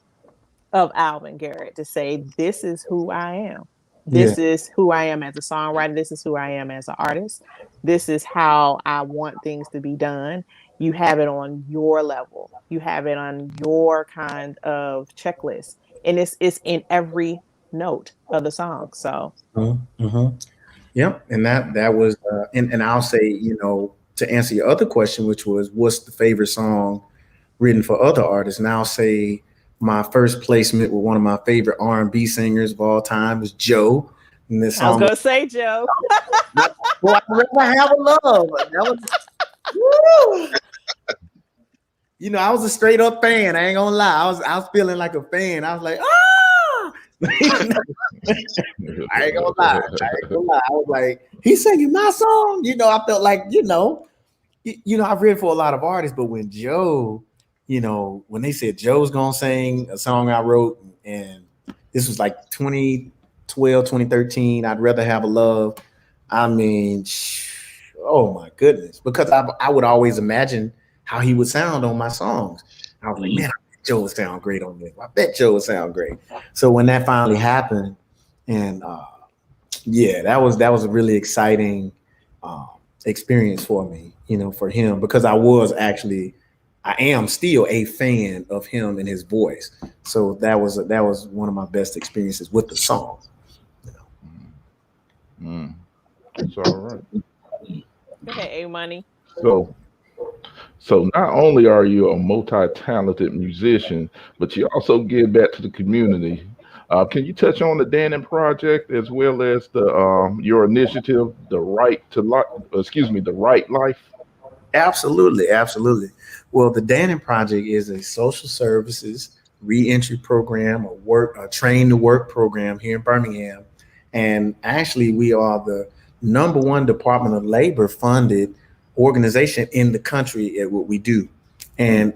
of Alvin Garrett to say, this is who I am. This is who I am as a songwriter. This is who I am as an artist. This is how I want things to be done. You have it on your level. You have it on your kind of checklist. And it's in every note of the song. So Yep. And that was and I'll say, to answer your other question, which was what's the favorite song written for other artists, and I'll say my first placement with one of my favorite R&B singers of all time is Joe. And this song, I was gonna say Joe. Well, I'd rather have a love. That was, woo! I was a straight up fan. I ain't gonna lie. I was feeling like a fan. I was like, ah. I ain't gonna lie. I was like, he's singing my song. I felt like, you know, I've read for a lot of artists, but when Joe, you know, when they said Joe's gonna sing a song I wrote, and this was like 2012, 2013, I'd rather have a love. I mean, oh my goodness, because I would always imagine how he would sound on my songs. I was like, man, I bet Joe would sound great on this. I bet Joe would sound great. So when that finally happened, and yeah, that was a really exciting um, experience for me, you know, for him, because I am still a fan of him and his voice. So that was one of my best experiences with the song. You know. Mm, it's all right. Hey, A Money. So, so not only are you a multi-talented musician, but you also give back to the community. Can you touch on the Dannon Project as well as the your initiative, the right to life? Excuse me, the right life. Absolutely, absolutely. Well, the Dannon Project is a social services reentry program, a train to work program here in Birmingham, and actually, we are the number one Department of Labor funded organization in the country at what we do, and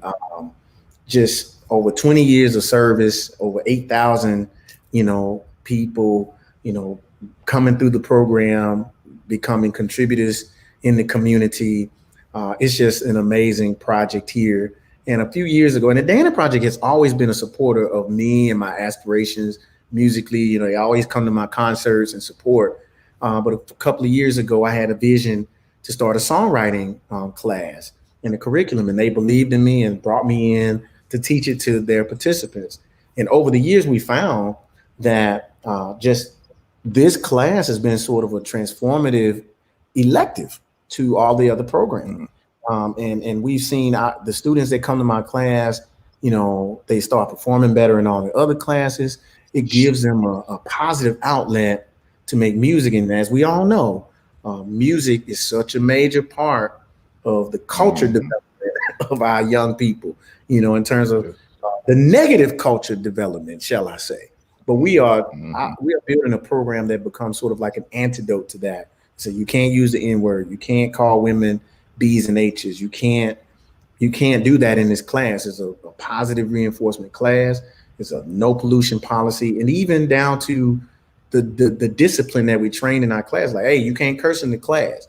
just over 20 years of service, over 8,000, you know, people, you know, coming through the program, becoming contributors in the community. It's just an amazing project here. And a few years ago, and the Dana Project has always been a supporter of me and my aspirations musically. You know, they always come to my concerts and support. But a couple of years ago, I had a vision to start a songwriting class in the curriculum, and they believed in me and brought me in to teach it to their participants. And over the years, we found that just this class has been sort of a transformative elective to all the other programming. And we've seen the students that come to my class, you know, they start performing better in all the other classes. It gives them a positive outlet to make music. And as we all know, music is such a major part of the culture Hmm. development of our young people, you know, in terms of Yes. the negative culture development, shall I say. But Hmm. we are building a program that becomes sort of like an antidote to that. So you can't use the N word. You can't call women B's and H's. You can't do that in this class. It's a positive reinforcement class. It's a no pollution policy, and even down to the discipline that we train in our class. Like, hey, you can't curse in the class.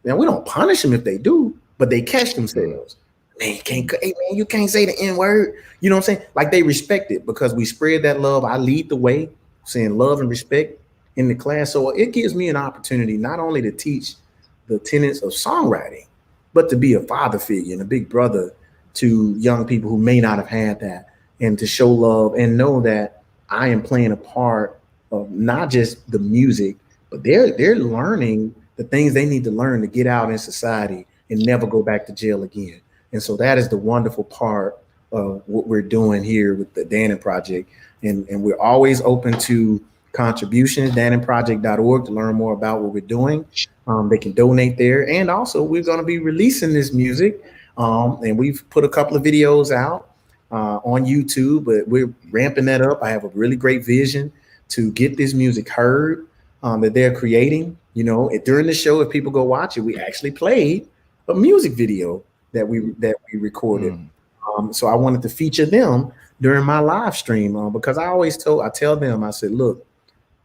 Now we don't punish them if they do, but they catch Hmm. themselves. Man, you can't. Hey, man, you can't say the N word. You know what I'm saying? Like they respect it because we spread that love. I lead the way, saying love and respect in the class. So it gives me an opportunity not only to teach the tenets of songwriting, but to be a father figure and a big brother to young people who may not have had that, and to show love and know that I am playing a part of not just the music, but they're learning the things they need to learn to get out in society and never go back to jail again. And so that is the wonderful part of what we're doing here with the Dannon Project. And we're always open to contributions, dannonproject.org, to learn more about what we're doing. They can donate there. And also, we're going to be releasing this music. And we've put a couple of videos out on YouTube, but we're ramping that up. I have a really great vision to get this music heard that they're creating. You know, during the show, if people go watch it, we actually played a music video that we recorded. Mm. So I wanted to feature them during my live stream because I tell them, I said, look,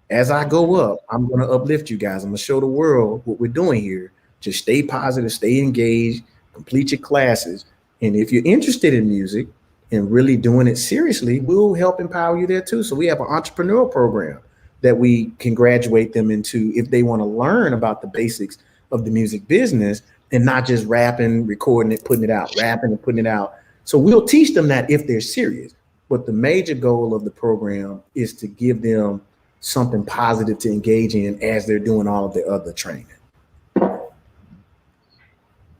as I go up, I'm going to uplift you guys. I'm going to show the world what we're doing here. Just stay positive, stay engaged, complete your classes. And if you're interested in music and really doing it seriously, we'll help empower you there too. So we have an entrepreneurial program that we can graduate them into if they want to learn about the basics of the music business and not just rapping, recording it, putting it out, rapping and putting it out. So we'll teach them that if they're serious. But the major goal of the program is to give them something positive to engage in as they're doing all of the other training.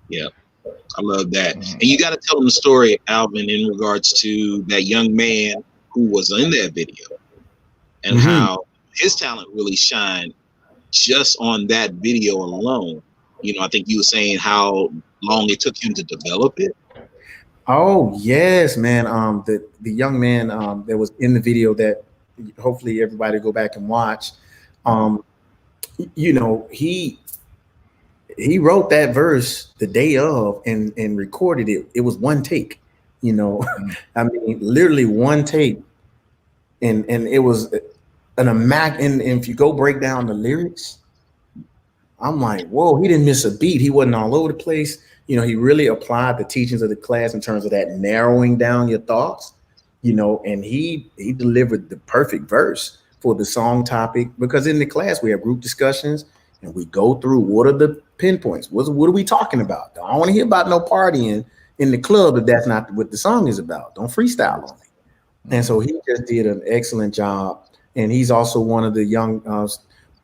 Yeah, I love that. Mm. And you got to tell them the story, Alvin, in regards to that young man who was in that video and how his talent really shined just on that video alone. You know, I think you were saying how long it took him to develop it. Oh yes, man. The young man that was in the video that hopefully everybody go back and watch. Um, you know, he wrote that verse the day of and recorded it. It was one take, you know. I mean, literally one take, and it was an and if you go break down the lyrics, I'm like, whoa, he didn't miss a beat. He wasn't all over the place. You know, he really applied the teachings of the class in terms of that narrowing down your thoughts, you know, and he delivered the perfect verse for the song topic, because in the class we have group discussions and we go through what are the pinpoints, what are we talking about. I don't want to hear about no partying in the club if that's not what the song is about. Don't freestyle on me. And so he just did an excellent job. And he's also one of the young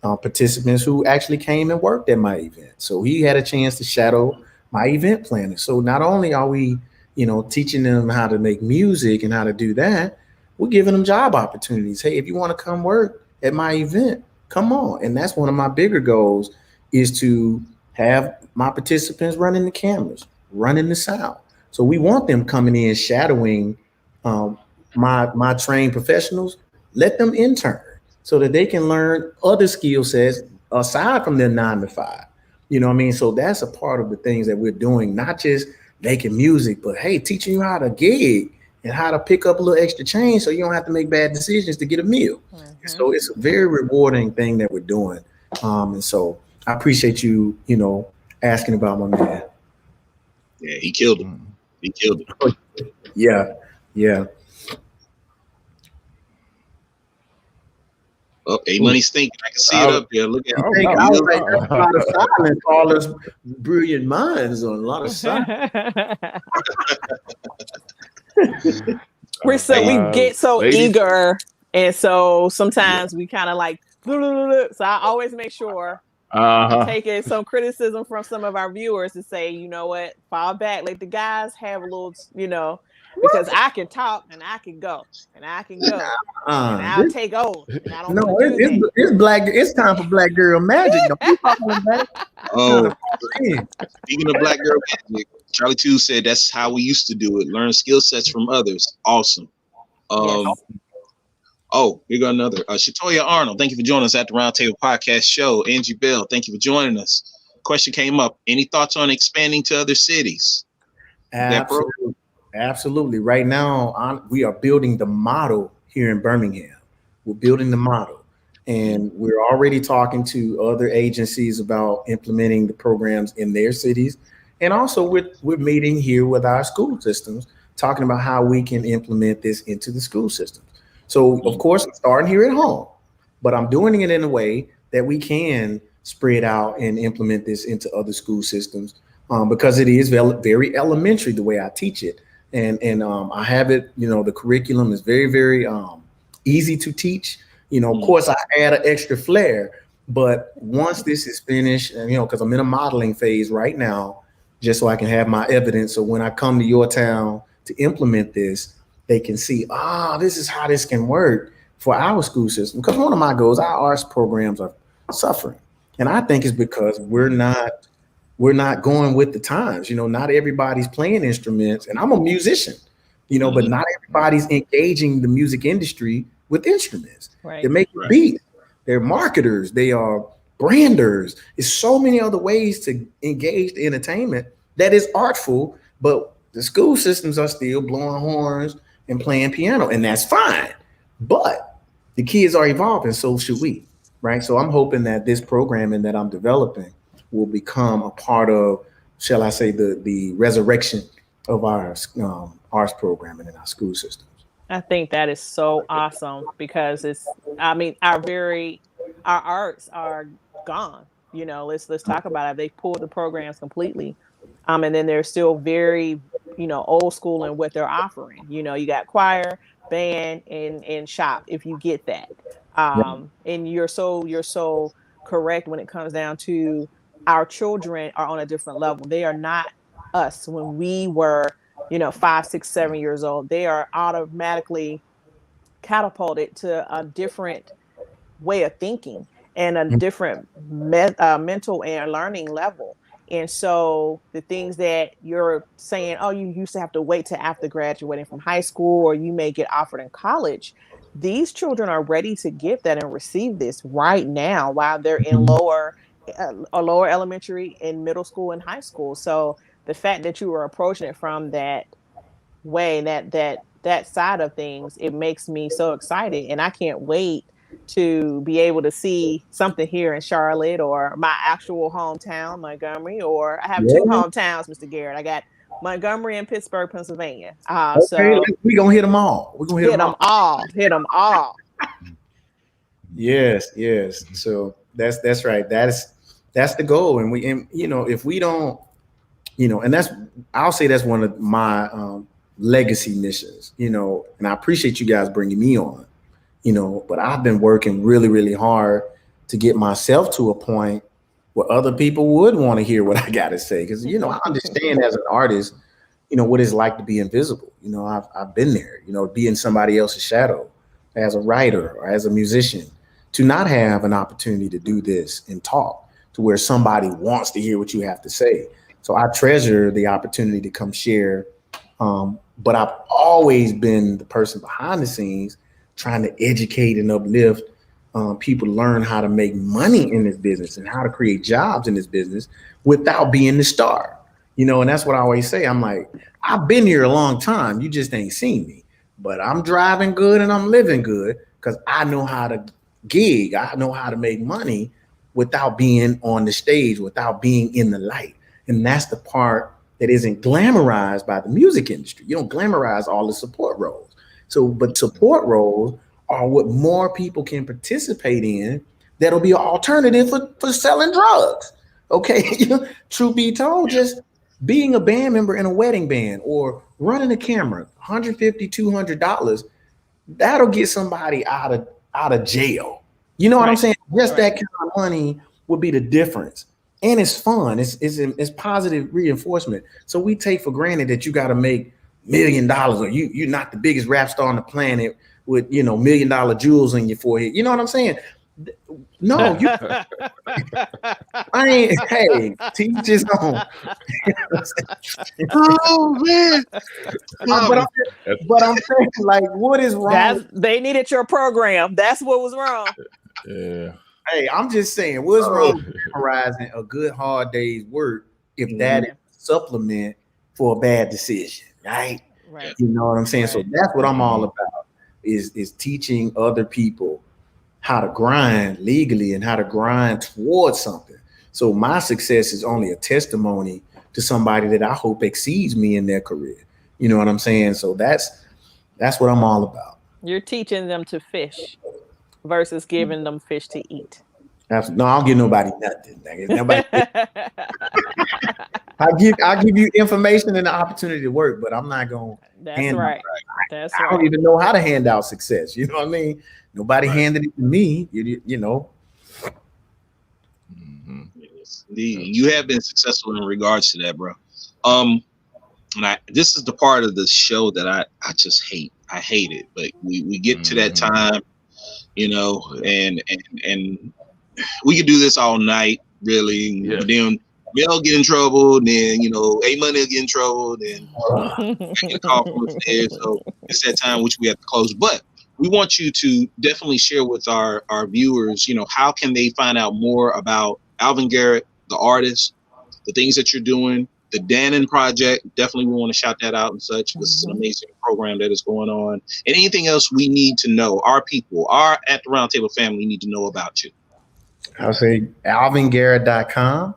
participants who actually came and worked at my event. So he had a chance to shadow my event planner. So not only are we, you know, teaching them how to make music and how to do that, we're giving them job opportunities. Hey, if you want to come work at my event, come on. And that's one of my bigger goals, is to have my participants running the cameras, running the sound. So we want them coming in shadowing my trained professionals. Let them intern so that they can learn other skill sets aside from their 9 to 5. You know what I mean? So that's a part of the things that we're doing, not just making music, but hey, teaching you how to gig and how to pick up a little extra change so you don't have to make bad decisions to get a meal. Mm-hmm. So it's a very rewarding thing that we're doing. And so I appreciate you, you know, asking about my man. Yeah, he killed him. He killed him. Yeah, yeah. Oh, A-Money's thinking. I can see it up there. Look at it. I was like, that's a lot of silence for all those brilliant minds on a lot of silence. We get so eager, and so sometimes we kind of like, so I always make sure taking some criticism from some of our viewers to say, you know what, fall back, let the guys have a little, you know, because I can talk and I can go and I can go and I'll take over. And I don't know. It's black. It's time for Black Girl Magic. Oh, speaking of Black Girl Magic, Charlie 2 said that's how we used to do it. Learn skill sets from others. Awesome. Yes. Oh, here got another. Shatoya Arnold, thank you for joining us at the Roundtable Podcast Show. Angie Bell, thank you for joining us. Question came up. Any thoughts on expanding to other cities? Absolutely. Absolutely. Right now, we are building the model here in Birmingham. We're building the model. And we're already talking to other agencies about implementing the programs in their cities. And also we're meeting here with our school systems, talking about how we can implement this into the school systems. So, of course, I'm starting here at home, but I'm doing it in a way that we can spread out and implement this into other school systems, because it is very elementary the way I teach it. And I have it, you know, the curriculum is very, very easy to teach. You know, of course, I add an extra flair, but once this is finished, and, you know, because I'm in a modeling phase right now, just so I can have my evidence. So when I come to your town to implement this, they can see, this is how this can work for our school system. Because one of my goals, our arts programs are suffering. And I think it's because we're not going with the times. You know, not everybody's playing instruments. And I'm a musician, you know, but not everybody's engaging the music industry with instruments. Right. They're making beats. They're marketers. They are branders. There's so many other ways to engage the entertainment that is artful, but the school systems are still blowing horns and playing piano, and that's fine. But the kids are evolving, so should we, right? So I'm hoping that this programming that I'm developing will become a part of, shall I say, the resurrection of our arts programming in our school systems. I think that is so awesome, because our arts are gone. You know, let's talk about it. They pulled the programs completely. And then they're still very, you know, old school in what they're offering. You know, you got choir, band, and shop, if you get that. And you're so correct when it comes down to our children are on a different level. They are not us when we were, you know, 5, 6, 7 years old. They are automatically catapulted to a different way of thinking and a different mental and learning level. And so the things that you're saying, you used to have to wait till after graduating from high school, or you may get offered in college. These children are ready to get that and receive this right now while they're in lower a lower elementary and middle school and high school. So the fact that you were approaching it from that way, that side of things, it makes me so excited, and I can't wait to be able to see something here in Charlotte or my actual hometown, Montgomery, or I have Yeah. two hometowns, Mr. Garrett. I got Montgomery and Pittsburgh, Pennsylvania. Okay, So we gonna hit them all. We're gonna hit them all. hit them all. Yes, yes. So that's right. That's the goal. And you know, if we don't, you know, and I'll say that's one of my legacy missions, you know, and I appreciate you guys bringing me on, you know, but I've been working really, really hard to get myself to a point where other people would want to hear what I got to say. Because, you know, I understand as an artist, you know, what it's like to be invisible. You know, I've been there, you know, be in somebody else's shadow as a writer or as a musician, to not have an opportunity to do this and talk to where somebody wants to hear what you have to say. So I treasure the opportunity to come share. But I've always been the person behind the scenes trying to educate and uplift people to learn how to make money in this business and how to create jobs in this business without being the star. You know, and that's what I always say. I'm like, I've been here a long time. You just ain't seen me, but I'm driving good and I'm living good because I know how to gig. I know how to make money without being on the stage, without being in the light. And that's the part that isn't glamorized by the music industry. You don't glamorize all the support roles. So, but support roles are what more people can participate in. That'll be an alternative for selling drugs. Okay. Truth be told, just being a band member in a wedding band or running a camera, $150, $200, that'll get somebody out of jail. You know what I'm saying? Just that kind of money would be the difference. And it's fun. It's positive reinforcement. So we take for granted that you got to make $1 million or you're not the biggest rap star on the planet with, you know, $1 million jewels in your forehead. You know what I'm saying? No, I ain't. Hey, teach his own. Oh man! But I'm saying, like, what is wrong? They needed your program. That's what was wrong. Yeah. Hey, I'm just saying, what's wrong with memorizing a good hard day's work if that is a supplement for a bad decision, right? Right. You know what I'm saying? Right. So that's what I'm all about is teaching other people how to grind legally and how to grind towards something. So my success is only a testimony to somebody that I hope exceeds me in their career. You know what I'm saying? So that's what I'm all about. You're teaching them to fish versus giving them fish to eat. No, I don't give nobody nothing. Nobody. I give you information and the opportunity to work, but I'm not going to. That's right. That's I don't even know how to hand out success. You know what I mean? Nobody handed it to me. You know. Mm-hmm. Yes, you have been successful in regards to that, bro. And this is the part of the show that I just hate. I hate it, but we get to that time, you know, and we could do this all night, really. Yeah. Then Mel get in trouble, then, you know, A Money will get in trouble, then get a call from upstairs. So it's that time which we have to close. But we want you to definitely share with our viewers, you know, how can they find out more about Alvin Garrett, the artist, the things that you're doing, the Dannon Project. Definitely we want to shout that out and such. This is an amazing program that is going on. And anything else we need to know, our people, our At the Roundtable family need to know about you. I'll say alvingarrett.com.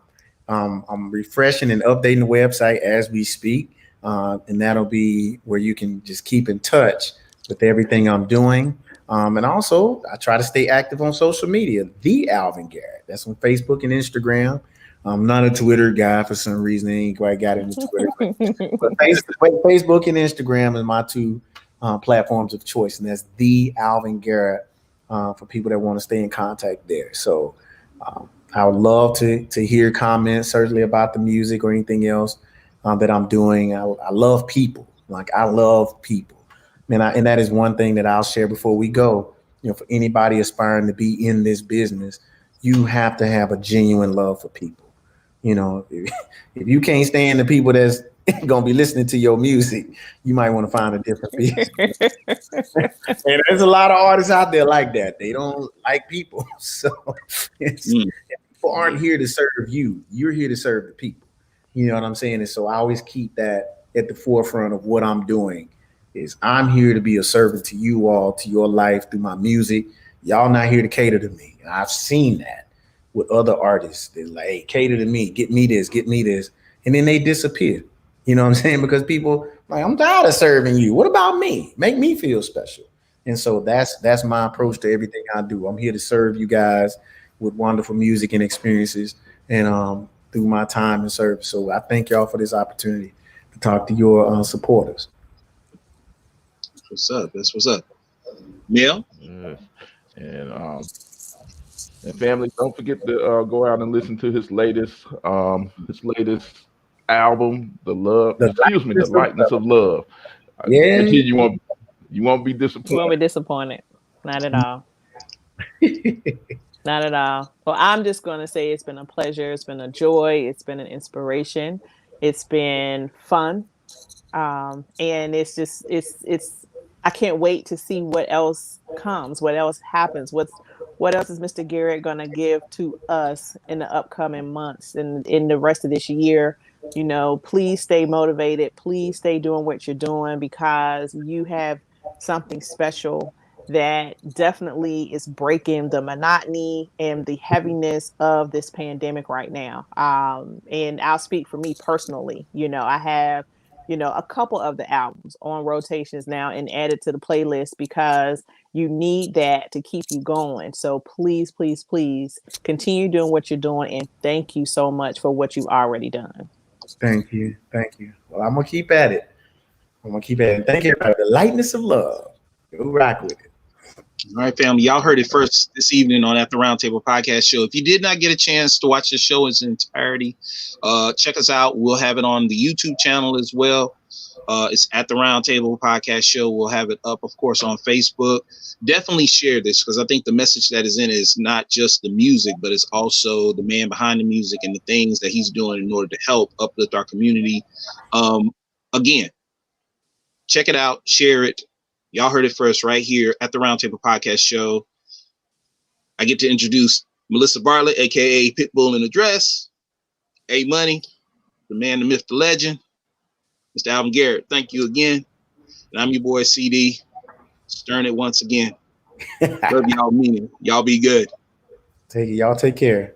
I'm refreshing and updating the website as we speak. And that'll be where you can just keep in touch with everything I'm doing. And also, I try to stay active on social media. The Alvin Garrett. That's on Facebook and Instagram. I'm not a Twitter guy for some reason. I ain't quite got into Twitter. But Facebook and Instagram is my two platforms of choice. And that's The Alvin Garrett for people that want to stay in contact there. So I would love to hear comments, certainly about the music or anything else that I'm doing. I love people. Like, I love people. And that is one thing that I'll share before we go. You know, for anybody aspiring to be in this business, you have to have a genuine love for people. You know, if you can't stand the people that's gonna be listening to your music, you might want to find a different business. And there's a lot of artists out there like that. They don't like people. So people aren't here to serve you. You're here to serve the people. You know what I'm saying? And so I always keep that at the forefront of what I'm doing is I'm here to be a servant to you all, to your life through my music. Y'all not here to cater to me. And I've seen that with other artists. They're like, hey, cater to me, get me this, get me this. And then they disappear. You know what I'm saying? Because people like, I'm tired of serving you. What about me? Make me feel special. And so that's my approach to everything I do. I'm here to serve you guys with wonderful music and experiences and through my time and service. So I thank y'all for this opportunity to talk to your supporters. What's up? That's what's up. Mel? Yes. And family, don't forget to go out and listen to his latest album, The Lightness of Love. Yeah. You won't be You won't be disappointed. disappointed. Not at all. Not at all. Well, I'm just going to say it's been a pleasure. It's been a joy. It's been an inspiration. It's been fun. And it's I can't wait to see what else comes, what else happens, what else is Mr. Garrett going to give to us in the upcoming months and in the rest of this year. You know, please stay motivated. Please stay doing what you're doing because you have something special that definitely is breaking the monotony and the heaviness of this pandemic right now. And I'll speak for me personally. You know, I have a couple of the albums on rotations now and added to the playlist because you need that to keep you going. So please, please, please continue doing what you're doing. And thank you so much for what you've already done. Thank you. Thank you. Well, I'm going to keep at it. Thank you, everybody. The Lightness of Love. Go rock with it. All right, family. Y'all heard it first this evening on At the Roundtable Podcast Show. If you did not get a chance to watch the show in its entirety, check us out. We'll have it on the YouTube channel as well. It's At the Roundtable Podcast Show. We'll have it up, of course, on Facebook. Definitely share this because I think the message that is in it is not just the music, but it's also the man behind the music and the things that he's doing in order to help uplift our community. Again, check it out, share it. Y'all heard it first right here at the Roundtable Podcast Show. I get to introduce Melissa Bartlett, aka Pitbull in the Dress, A Money, the man, the myth, the legend, Mr. Alvin Garrett. Thank you again. And I'm your boy CD. Stirring it once again. Love y'all, meaning. Y'all be good. Y'all take care.